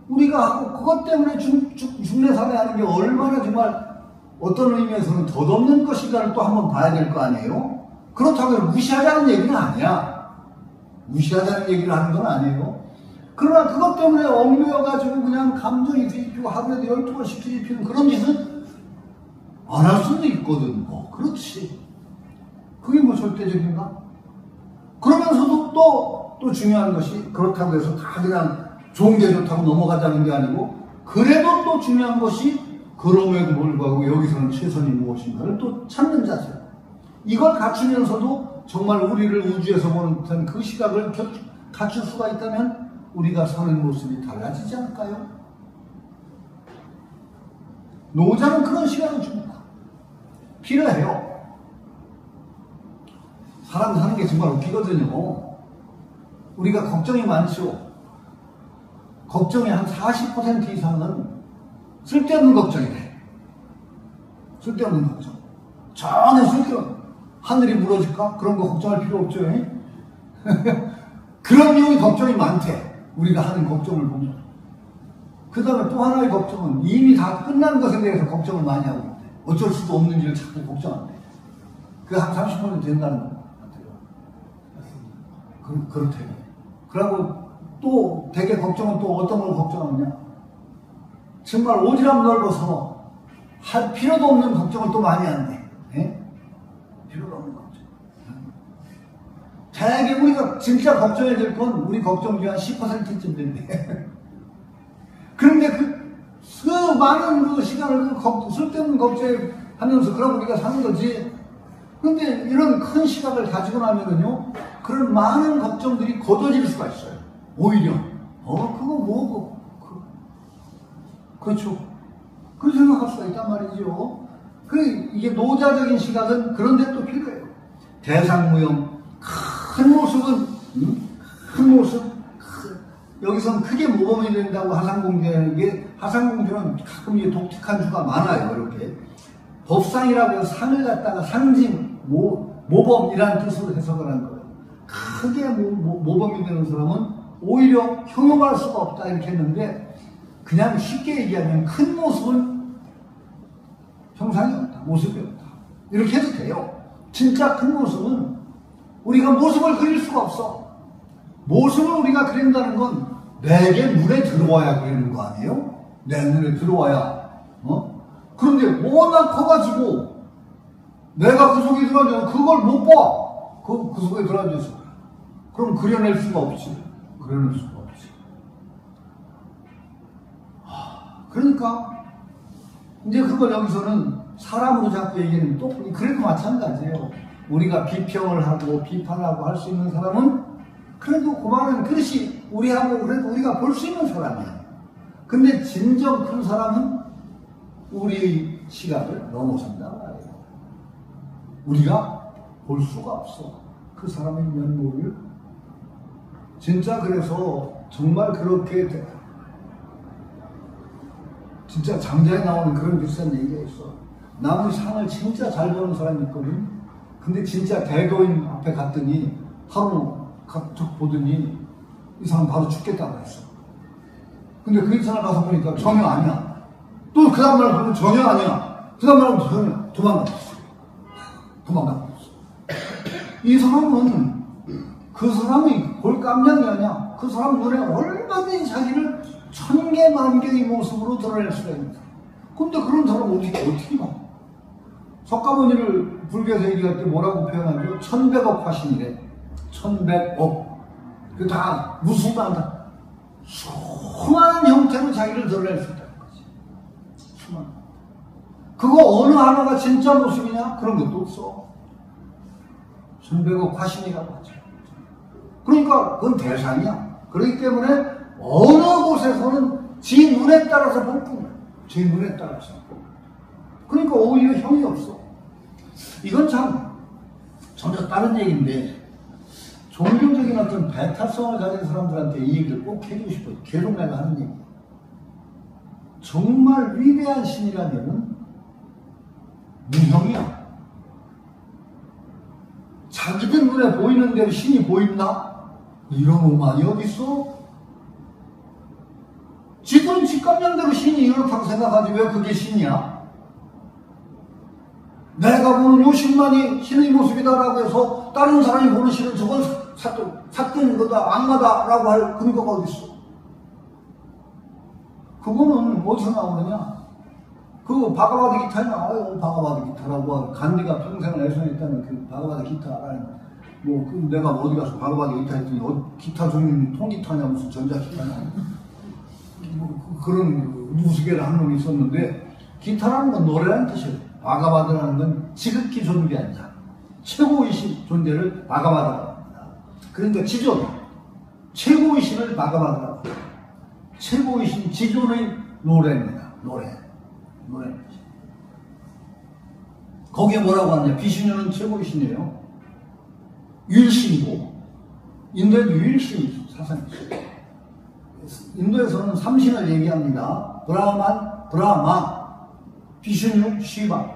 우리가 하고 그것 때문에 중내사례하는 게 얼마나 정말 어떤 의미에서는 덧없는 것인가를 또 한번 봐야 될 거 아니에요? 그렇다고 해서 무시하자는 얘기는 아니야. 무시하자는 얘기를 하는 건 아니에요. 그러나 그것 때문에 얽매여가지고 그냥 감정이 뒤집히고 하루에도 12번씩 뒤집히는 그런 짓은 안 할 수도 있거든. 그렇지. 그게 뭐 절대적인가? 그러면서도 또 중요한 것이 그렇다고 해서 다 그냥 좋은 게 좋다고 넘어가자는 게 아니고, 그래도 또 중요한 것이 그럼에도 불구하고 여기서는 최선이 무엇인가를 또 찾는 자세. 이걸 갖추면서도 정말 우리를 우주에서 보는 듯한 그 시각을 갖출 수가 있다면 우리가 사는 모습이 달라지지 않을까요? 노자는 그런 시간을 줍니다. 필요해요. 사람 사는 게 정말 웃기거든요. 우리가 걱정이 많죠. 걱정의 한 40% 이상은 쓸데없는 걱정이래. 쓸데없는 걱정. 전혀 쓸데없는. 하늘이 무너질까? 그런 거 걱정할 필요 없죠. 그런 류의 걱정이 많대. 우리가 하는 걱정을 보면. 그 다음에 또 하나의 걱정은 이미 다 끝난 것에 대해서 걱정을 많이 하고 있대. 어쩔 수도 없는 일을 자꾸 걱정한대. 그게 한 30% 된다는 것 같아요. 그렇대요. 그리고 또 되게 걱정은 또 어떤 걸 걱정하느냐? 정말 오지랖 넓어서 할 필요도 없는 걱정을 또 많이 한대. 필요도 없는 걱정. 되게 우리가 진짜 걱정해야 될 건 우리 걱정 중에 한 10%쯤 된대. 그런데 그 많은 그 시간을 쓸데없는 걱정을 하면서 그럼 우리가 사는 거지. 근데 이런 큰 시각을 가지고 나면은요, 그런 많은 걱정들이 거둬질 수가 있어요. 오히려. 그거 뭐고. 그렇죠. 그렇게 생각할 수가 있단 말이죠. 이게 노자적인 시각은 그런데 또 필요해요. 대상무용. 큰 모습은, 큰 모습. 여기선 크게 모범이 된다고 하상공주하는 게, 하상공주는 가끔 이게 독특한 주가 많아요. 이렇게. 법상이라고 상을 갖다가 상징, 모범이라는 뜻으로 해석을 한 거예요. 크게 모범이 되는 사람은 오히려 형용할 수가 없다 이렇게 했는데, 그냥 쉽게 얘기하면 큰 모습은 형상이 없다, 모습이 없다 이렇게 해도 돼요. 진짜 큰 모습은 우리가 모습을 그릴 수가 없어. 모습을 우리가 그린다는 건 내게 눈에 들어와야 그리는 거 아니에요? 내 눈에 들어와야. 그런데 워낙 커가지고 내가 그 속에 들어앉아서 그걸 못 봐. 그 속에 들어앉아서 그럼 그려낼 수가 없지. 그려낼 수가 없지. 그러니까 이제 그걸 여기서는 사람으로 자꾸 얘기하는 또 그래도 마찬가지예요. 우리가 비평을 하고 비판하고 할 수 있는 사람은 그래도 그만한 그릇이 우리하고 그래도 우리가 볼 수 있는 사람이야. 근데 진정 큰 사람은 우리의 시각을 넘어선다 말이에요. 우리가 볼 수가 없어. 그 사람의 면목을. 진짜 그래서 정말 그렇게 진짜 장자에 나오는 그런 비슷한 얘기가 있어. 남의 상을 진짜 잘 보는 사람이 있거든. 근데 진짜 대도인 앞에 갔더니 하루 쭉 보더니 이 사람 바로 죽겠다고 했어. 근데 그 사람 가서 보니까 전혀 아니야. 또 그 다음 날 보면 전혀 아니야. 그 다음 날 보면 전혀 도망갔어. 이 사람은 그 사람이 볼 깜냥이 아니야. 그 사람 눈에 얼마든지 자기를 1000개, 10,000개의 모습으로 드러낼 수가 있는 사람. 근데 그런 사람 어떻게 봐? 석가모니를 불교에서 얘기할 때 뭐라고 표현하죠? 1100억 화신이래. 1100억. 그 다 무수한다. 수많은 형태로 자기를 드러낼 수 있다는 거지. 수많은. 그거 어느 하나가 진짜 모습이냐? 그런 것도 없어. 순백의 화신이라고 하죠. 그러니까 그건 대상이야. 그렇기 때문에 어느 곳에서는 지 눈에 따라서 볼 뿐이야. 지 눈에 따라서. 그러니까 오히려 형이 없어. 이건 참 전혀 다른 얘기인데 종교적인 어떤 배타성을 가진 사람들한테 이 얘기를 꼭 해주고 싶어요. 계속 내가 하는 얘기. 정말 위대한 신이라면 무형이야. 자기들 눈에 보이는 대로 신이 보인다? 이런 오만이 어딨어? 지들은 직감량대로 신이 이렇다고 생각하지 왜 그게 신이야? 내가 보는 요 신만이 신의 모습이다라고 해서 다른 사람이 보는 신은 저건 삿된 거다, 악마다라고 할 근거가 어딨어? 그거는 어디서 나오느냐? 그 바가바드 기타에 나와요. 바가바드 기타라고 간디가 평생을 애son했다는 그 바가바드 기타라는 그 내가 어디 가서 바가바드 기타 했더니 기타 종류는 통기타냐 무슨 전자기타냐 그런 우스개를 한 놈이 있었는데 기타라는 건 노래라는 뜻이에요. 바가바드라는 건 지극히 존귀한 자 최고이신 존재를 바가바드라고 합니다. 그러니까 지존 최고의 신을 바가바드라고 합니다. 최고이신 지존의 노래입니다. 노래. 거기에 뭐라고 하냐? 비슈뉴는 최고의 신이에요. 유일신이고 인도에도 유일신이 사상이 있어요. 인도에서는 삼신을 얘기합니다. 브라만, 브라마, 비슈뉴, 시바.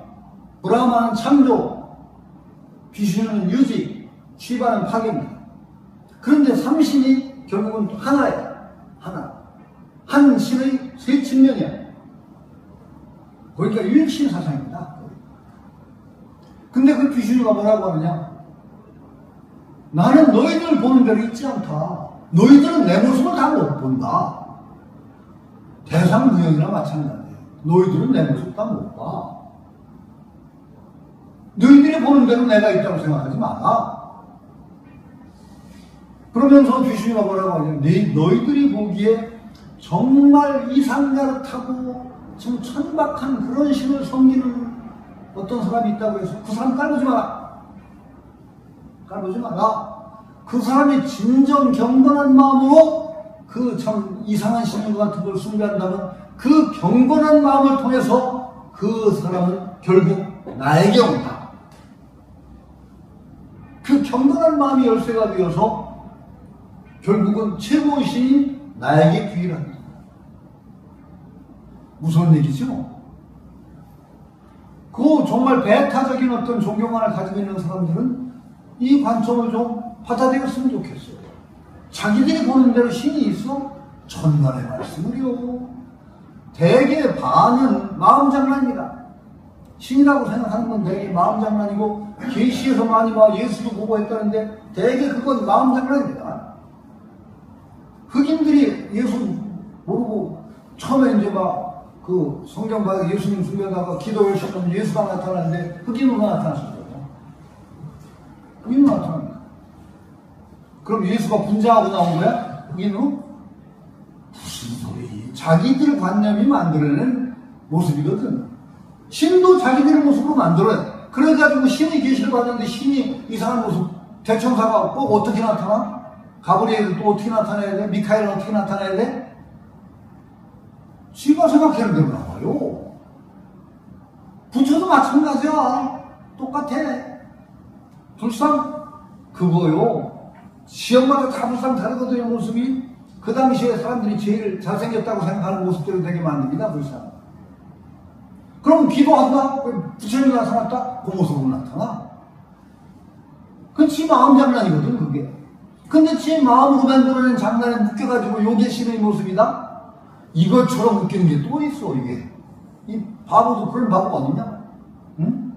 브라마는 창조, 비슈뉴는 유지, 시바는 파괴입니다. 그런데 삼신이 결국은 하나예요. 하나. 한 신의 세 측면이야. 그러니까 유일신 사상입니다. 근데 그 비슈뉴가 뭐라고 하느냐? 나는 너희들 보는 대로 있지 않다. 너희들은 내 모습을 다 못 본다. 대상무형이나 마찬가지예요. 너희들은 내 모습 다 못 봐. 너희들이 보는 대로 내가 있다고 생각하지 마라. 그러면서 비슈뉴가 뭐라고 하냐? 너희들이 보기에 정말 이상가릇하고 좀 천박한 그런 신을 섬기는 어떤 사람이 있다고 해서 그 사람 깔보지 마라. 깔보지 마라. 그 사람이 진정 경건한 마음으로 그 참 이상한 신인 것 같은 걸 숭배한다면 그 경건한 마음을 통해서 그 사람은 결국 나에게 온다. 그 경건한 마음이 열쇠가 되어서 결국은 최고의 신이 나에게 귀의한다. 무서운 얘기죠? 그 정말 배타적인 어떤 존경만을 가지고 있는 사람들은 이 관점을 좀 받아들였으면 좋겠어요. 자기들이 보는 대로 신이 있어? 천만의 말씀을요. 대개 반은 마음장난입니다. 신이라고 생각하는 건 대개 마음장난이고 계시에서 많이 예수도 보고 했다는데 대개 그건 마음장난입니다. 흑인들이 예수 모르고 처음에 이제 그 성경 봐서 예수님 숭배하다가 기도 열심히 하면 예수가 나타나는데 흑인으로 나타났어요. 흑인으로 나타납니다. 그럼 예수가 분장하고 나온 거야? 흑인으로? 무슨 소리? 자기들 관념이 만들어낸 모습이거든. 신도 자기들의 모습으로 만들어요. 그래가지고 신이 계시를 봤는데 신이 이상한 모습, 대천사가 꼭 어떻게 나타나? 가브리엘은 또 어떻게 나타나야 돼? 미카엘은 어떻게 나타나야 돼? 지가 생각하는 대로 나와요. 부처도 마찬가지야. 똑같아. 불상 그거요. 시험마다 다 불상 다르거든요. 모습이. 그 당시에 사람들이 제일 잘생겼다고 생각하는 모습들을 되게 만듭니다. 불상. 그럼 기도한다? 부처님이 나타났다? 그 모습으로 나타나. 그건 지 마음 장난이거든 그게. 근데 지 마음으로 만들어낸 장난에 묶여가지고 요게 신의 모습이다? 이것처럼 웃기는 게 또 있어, 이게. 이 바보도 그런 바보가 어딨냐? 응?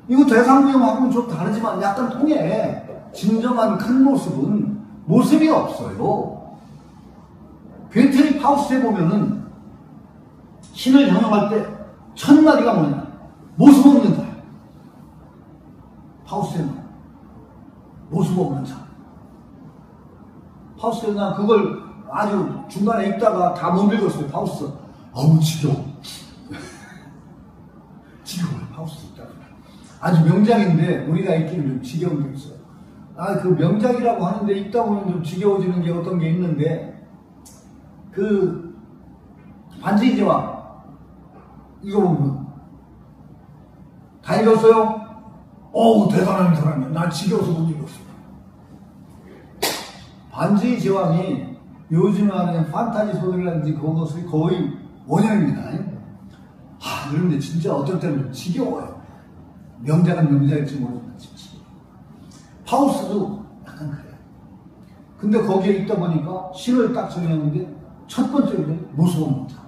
이거 대상무형하고는 좀 다르지만 약간 통해. 진정한 큰 모습은 모습이 없어요. 괴테리 파우스트에 보면은 신을 형용할 때 첫 마디가 뭐냐? 모습 없는 자. 파우스트에는 모습 없는 자. 파우스에서 난 그걸 아주 중간에 읽다가 다 못 읽었어요. 파우스. 어우 지겨워. 지겨워요. 파우스 읽다가. 아주 명작인데 우리가 읽기는 좀 지겨운 게 있어요. 그 명작이라고 하는데 읽다 보면 좀 지겨워지는 게 어떤 게 있는데, 그 반지의 제왕 이거 보면 다 읽었어요? 어우 대단한 사람이야. 난 지겨워서 못 읽었어. 반지의 제왕이 요즘 하는 판타지 소설이라든지 그것이 거의 원형입니다. 그런데 진짜 어떨 때는 좀 지겨워요. 명작은 명작일지 모르지만 지겨워. 파우스도 약간 그래요. 근데 거기에 있다 보니까 신을 딱 정했는데 첫 번째로 무서운 못하.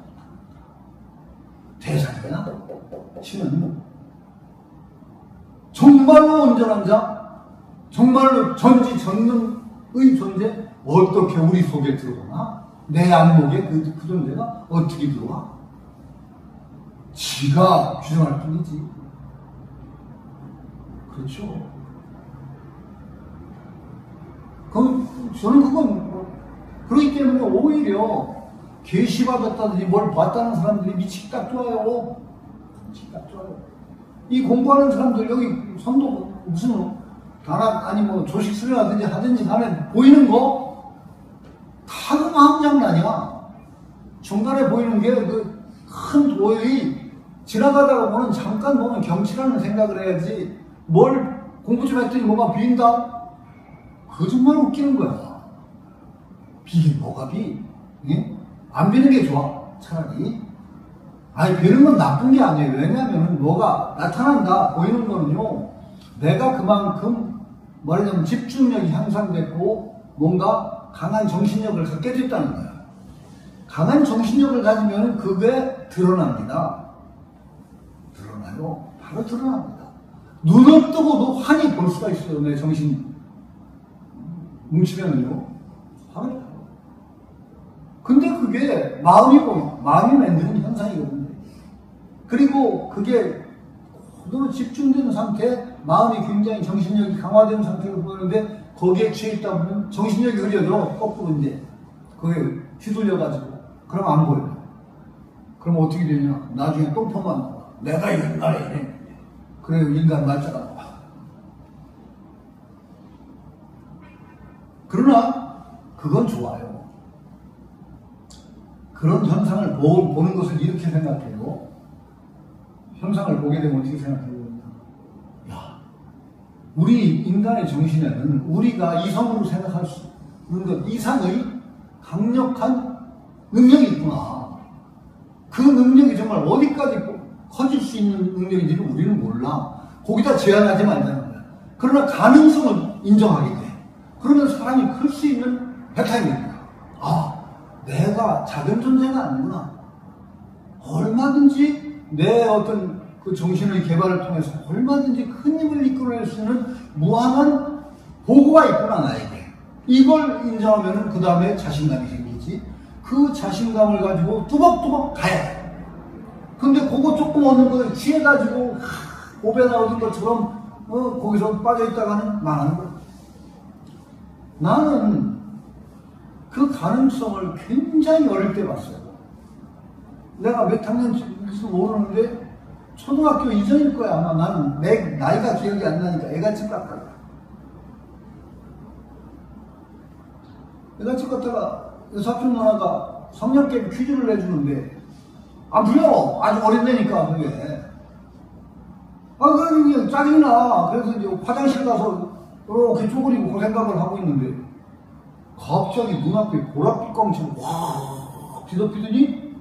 대사잖아. 신은 정말로 온전한 자, 정말로 전지전능의 존재, 어떻게 우리 속에 들어오나? 내 안목에 그 존재가 어떻게 들어와? 지가 규정할 뿐이지. 그렇죠. 저는 그건 그렇기 때문에 오히려 계시받았다든지 뭘 봤다는 사람들이 미치기 딱 좋아요. 미치기 딱 좋아요. 이 공부하는 사람들 여기 선도 무슨 단학 아니 뭐 조식 수련하든지 하든지 간에 보이는 거 다 그 마음 장난이야. 중간에 보이는 게 그 큰 도의 지나가다가 보는 잠깐 보면 경치라는 생각을 해야지 뭘 공부 좀 했더니 뭐가 비인다? 그거 정말 웃기는 거야. 비긴 뭐가 비? 예? 안 비는 게 좋아. 차라리. 아니 비는 건 나쁜 게 아니에요. 왜냐하면 뭐가 나타난다 보이는 거는요, 내가 그만큼 말하자면 집중력이 향상됐고 뭔가 강한 정신력을 갖게 됐다는 거야. 강한 정신력을 가지면 그게 드러납니다. 드러나요. 바로 드러납니다. 눈을 뜨고도 환히 볼 수가 있어요. 내 정신 뭉치면은요. 바로. 근데 그게 마음이 만드는 현상이거든요. 그리고 그게 고도로 집중되는 상태, 마음이 굉장히 정신력이 강화된 상태로 보이는데 거기에 취해 있다 보면 정신력이 흐려져. 거꾸로 이제 거기에 휘둘려가지고 그럼 안 보여요. 그럼 어떻게 되냐? 나중에 똥포만 나와. 내가 옛날에 이랬는데. 그래요. 인간 말자가 나와. 그러나 그건 좋아요. 그런 현상을 보는 것을 이렇게 생각해요. 현상을 보게 되면 어떻게 생각해요? 야, 우리 인간의 정신에는 우리가 이성으로 생각할 수 있는 것 이상의 강력한 능력이 있구나. 그 능력이 정말 어디까지 커질 수 있는 능력인지는 우리는 몰라. 거기다 제한하지 말자는 거야. 그러나 가능성을 인정하게 돼. 그러면 사람이 클 수 있는 배타입니다. 내가 작은 존재가 아니구나. 얼마든지 내 어떤 그 정신의 개발을 통해서 얼마든지 큰 힘을 이끌어낼 수 있는 무한한 보고가 있구나, 나에게. 이걸 인정하면 그 다음에 자신감이 생기지. 그 자신감을 가지고 뚜벅뚜벅 가야 돼. 근데 그거 조금 얻는 거에 취해가지고 오배나 얻은 것처럼 거기서 빠져있다가는 망하는 거야. 나는 그 가능성을 굉장히 어릴 때 봤어요. 내가 몇 학년인지도 모르는데 초등학교 이전일 거야. 아마 나는 내 나이가 기억이 안 나니까 애가집 갔다가 사촌 누나가 성냥개비 퀴즈를 내주는데 안 풀려. 아직 어린애니까 그게. 그게 짜증나. 그래서 이제 화장실 가서 이렇게 쪼그리고 그 생각을 하고 있는데 갑자기 눈앞에 보랏빛 광채가 확 뒤덮이더니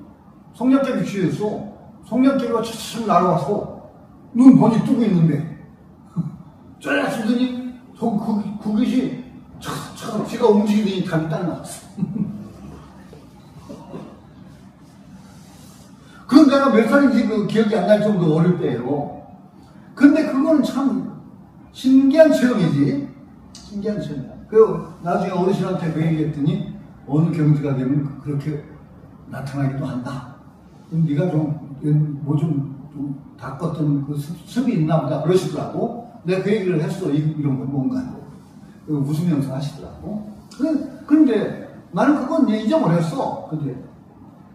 성냥개비 퀴즈였어. 성냥개비가 차차차 날아와서 눈 번이 뜨고 있는데 쫙 쏘더니 그 빛이 차차차 지가 움직이더니 답이 딱 나왔어. 그건 내가 몇 살인지 그 기억이 안 날 정도 어릴 때예요. 근데 그거는 참 신기한 체험이지. 신기한 체험이야. 그 나중에 어르신한테 그 얘기했더니 어느 경지가 되면 그렇게 나타나기도 한다. 그럼 네가 좀 닦았던 그 습이 있나 보다 그러시더라고. 내가 그 얘기를 했어. 이런 건 뭔가 하고 웃으면서 하시더라고. 그런데 나는 그건 이제 잊어버렸어.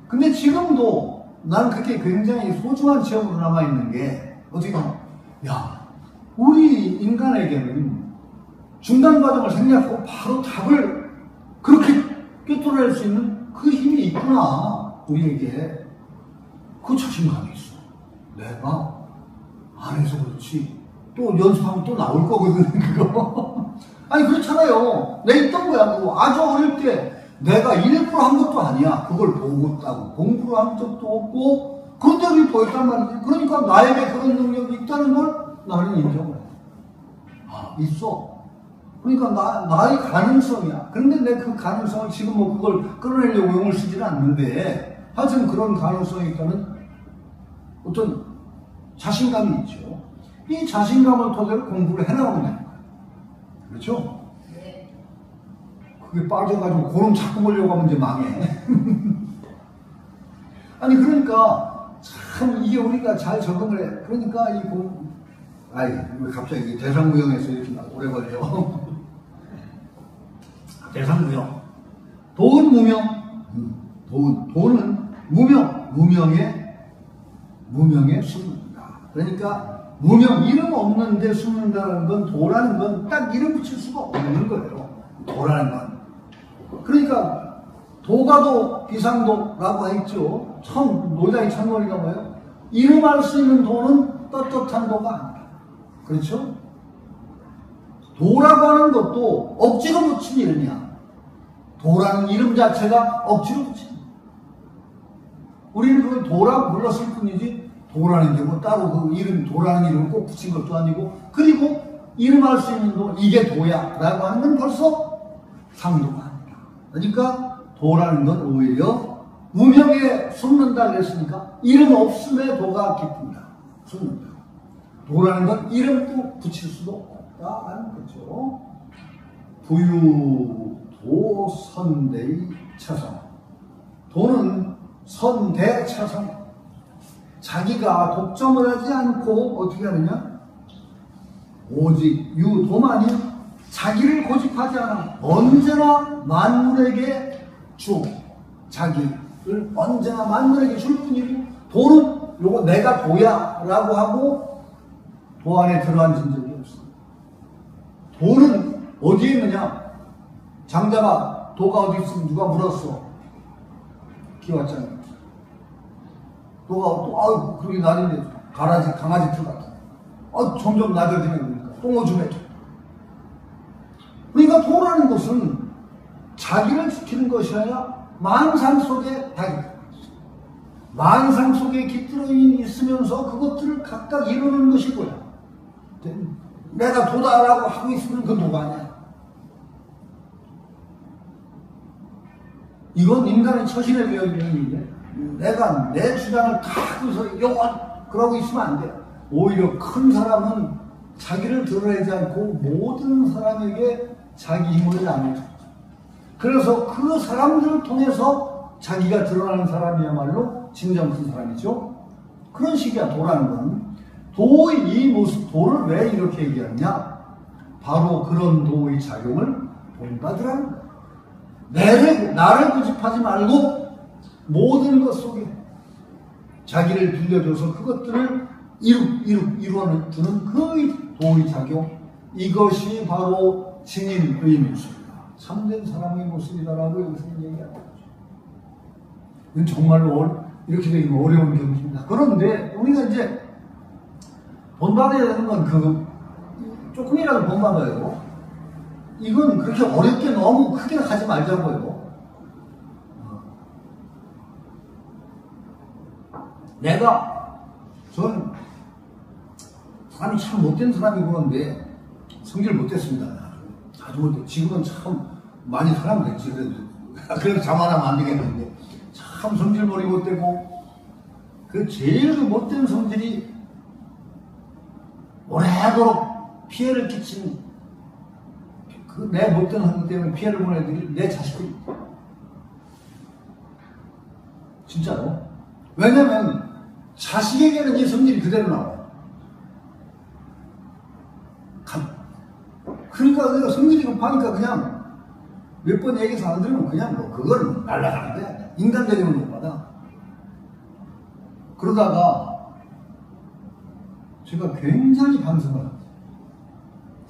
근데 지금도 나는 그게 굉장히 소중한 체험으로 남아있는 게, 어떻게 보면, 야, 우리 인간에게는 중간 과정을 생략하고 바로 답을 그렇게 꿰뚫어낼 수 있는 그 힘이 있구나, 우리에게. 그 자신감이 있어. 내가 안 해서 그렇지. 또 연습하면 또 나올 거거든, 그거. 아니, 그렇잖아요. 내 있던 거야. 그거. 아주 어릴 때 내가 일부러 한 것도 아니야. 그걸 보고 따고 공부를 한 적도 없고, 그런데 우리 보였단 말이지. 그러니까 나에게 그런 능력이 있다는 걸 나는 인정을 해. 아, 있어. 그러니까 나의 가능성이야. 그런데 내 그 가능성을 지금 뭐 그걸 끌어내려고 용을 쓰지는 않는데, 하여튼 그런 가능성이 있다는 어떤 자신감이 있죠. 이 자신감을 토대로 공부를 해나가면 되는 거예요. 그렇죠? 네. 그게 빠져가지고 고름 자꾸 보려고 하면 이제 망해. 아니, 그러니까 참 이게 우리가 잘 적응을 해. 그러니까 왜 갑자기 대상무용에서 이렇게 오래 걸려. 대상무용. 도은 무명. 도는 무명에 숨는다. 그러니까 무명, 이름 없는데 숨는다는 건, 도라는 건 딱 이름 붙일 수가 없는 거예요. 도라는 건. 그러니까 도가도 비상도라고 했죠. 노자의 첫머리가 뭐예요? 이름할 수 있는 도는 떳떳한 도가 아니다. 그렇죠? 도라고 하는 것도 억지로 붙인 이름이야. 도라는 이름 자체가 억지로 붙인 이름. 우리는 그걸 도라고 불렀을 뿐이지, 도라는 게 뭐 따로 그 이름, 도라는 이름을 꼭 붙인 것도 아니고, 그리고 이름할 수 있는 도, 이게 도야 라고 하는 건 벌써 상도가 아니다. 그러니까 도라는 건 오히려 무명에 숨는다 그랬으니까 이름 없음에 도가 깊은다. 숨는다. 도라는 건 이름도 붙일 수도 없다라는 거죠. 부유, 도, 선대의 차성. 도는 선대차성. 자기가 독점을 하지 않고 어떻게 하느냐? 오직 유도만이 자기를 고집하지 않아 언제나 만물에게 주, 자기를 언제나 만물에게 줄 뿐이고, 도는 요거 내가 도야 라고 하고 도 안에 들어앉은 적이 없습니다. 도는 어디에 있느냐? 장자가 도가 어디 있으면 누가 물었어? 기왔잖아요. 도가 또 그렇게 나는데 강아지 털 같아. 점점 낮아지는 거니까 똥오줌에. 그러니까 도라는 것은 자기를 지키는 것이 아니라 만상 속에 만상 속에 깃들어 있으면서 그것들을 각각 이루는 것이고요. 내가 도다라고 하고 있으면 그 도가 아니야. 이건 인간의 처신에 되어 있는 일이에요. 내가 내 주장을 다 하고서 그러고 있으면 안 돼요. 오히려 큰 사람은 자기를 드러내지 않고 모든 사람에게 자기 힘을 나누죠. 그래서 그 사람들을 통해서 자기가 드러나는 사람이야말로 진정 큰 사람이죠. 그런 식이야, 도라는 건. 도의 이 모습, 도를 왜 이렇게 얘기하느냐? 바로 그런 도의 작용을 본받으라는 거야. 나를 고집하지 말고 모든 것 속에 자기를 빌려줘서 그것들을 이루어주는 그 도의 작용, 이것이 바로 증인의 모습이다. 참된 사람의 모습이다라고 여기서 얘기하는 거죠. 이건 정말로 이렇게 되면 어려운 경지입니다. 그런데 우리가 이제 본받아야 되는 건 조금이라도 본받아요. 이건 그렇게 어렵게 너무 크게 하지 말자고요. 저는 사람이 참 못된 사람이 그런데 성질 못됐습니다. 아주 못돼. 지금은 참 많이 사람 됐지. 그래도 자만하면 안 되겠는데 참 성질머리 못되고, 그 제일 못된 성질이 오래도록 피해를 끼친 내 못된 성질 때문에 피해를 본 애들이 내 자식들이 진짜로. 왜냐면 자식에게는 이 성질이 그대로 나와. 그러니까 내가 성질이 급하니까 그냥 몇 번 얘기해서 안 들으면 그냥 뭐 그걸 날라가는 거야. 인간적인 못 받아. 그러다가 제가 굉장히 반성을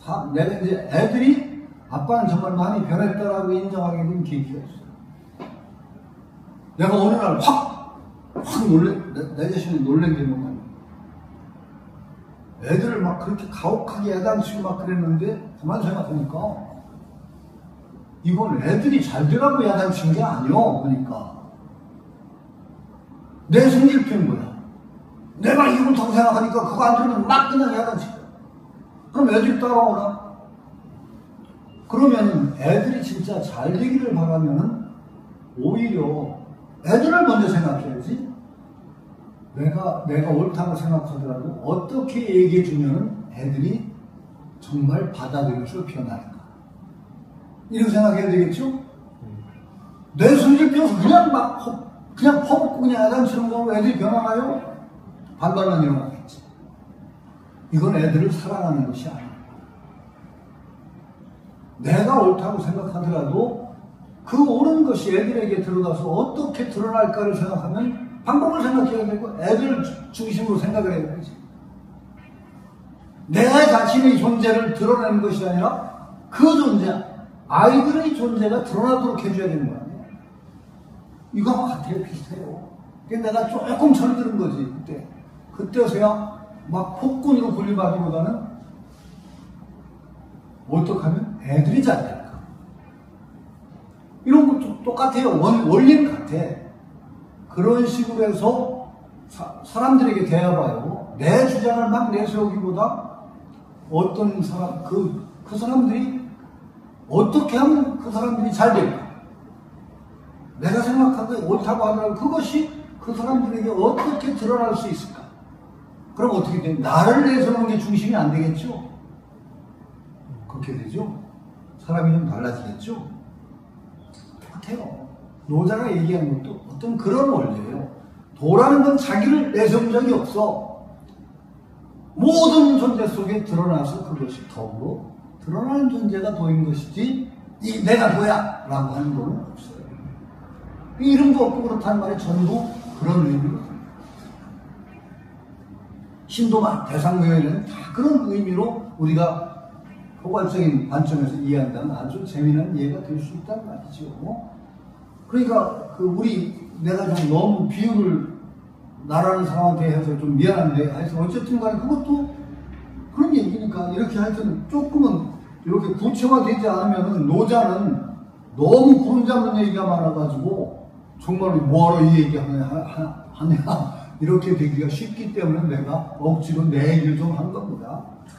하죠. 내가 이제 애들이 아빠는 정말 많이 변했다라고 인정하게 된 계기가 있어요. 내가 어느 날 확 내 자신이 놀란 게 뭐냐면 애들을 막 그렇게 가혹하게 야단치고 막 그랬는데 가만 생각하니까 이건 애들이 잘 되라고 야단친 게 아니오. 보니까 내 성질표인 거야. 내가 이걸 더 생각하니까 그거 안 들으면 막 그냥 야단치고. 그럼 애들이 따라오나? 그러면 애들이 진짜 잘 되기를 바라면은 오히려 애들을 먼저 생각해야지. 내가 옳다고 생각하더라도 어떻게 얘기해 주면 애들이 정말 받아들여서 변할까? 이렇게 생각해야 되겠죠? 내 성질표에서 그냥 퍼붓고 그냥 야단치는 거로 애들이 변하나요? 반발만 일어나겠지. 이건 애들을 사랑하는 것이 아니야. 내가 옳다고 생각하더라도 그 옳은 것이 애들에게 들어가서 어떻게 드러날까를 생각하면 방법을 생각해야 되고 애들 중심으로 생각을 해야 되지. 내 자신의 존재를 드러내는 것이 아니라 그 존재, 아이들의 존재가 드러나도록 해줘야 되는 거 아니에요. 이거하고 같아요. 비슷해요. 내가 조금 철들은 거지. 그때서야 막 폭군으로 군림하기보다는 어떻게 하면 애들이 잘 될까. 이런 것도 똑같아요. 원리는 같아. 그런 식으로 해서 사람들에게 대해봐요. 내 주장을 막 내세우기보다 어떤 사람, 그 사람들이 어떻게 하면 그 사람들이 잘 될까? 내가 생각하기에 옳다고 하더라도 그것이 그 사람들에게 어떻게 드러날 수 있을까? 그럼 어떻게 돼? 나를 내세우는 게 중심이 안 되겠죠? 그렇게 되죠? 사람이 좀 달라지겠죠? 똑같아요. 노자가 얘기한 것도 어떤 그런 원리예요. 도라는 건 자기를 내세운 적이 없어. 모든 존재 속에 드러나서 그것이 더불어 드러나는 존재가 도인 것이지 내가 도야 라고 하는 건 없어요. 이름도 없고 그렇다는 말이 전부 그런 의미로 신도만 대상묘에는 다 그런 의미로 우리가 포괄적인 관점에서 이해한다면 아주 재미난 이해가 될 수 있다는 말이죠. 그러니까 내가 좀 너무 비유를 나라는 상황에 대해서 좀 미안한데 하여튼 어쨌든 간에 그것도 그런 얘기니까 이렇게 하여튼 조금은 이렇게 구체화되지 않으면 노자는 너무 구름 잡는 얘기가 많아가지고 정말로 뭐하러 이 얘기 하냐 이렇게 되기가 쉽기 때문에 내가 억지로 내 얘기를 좀 한 겁니다.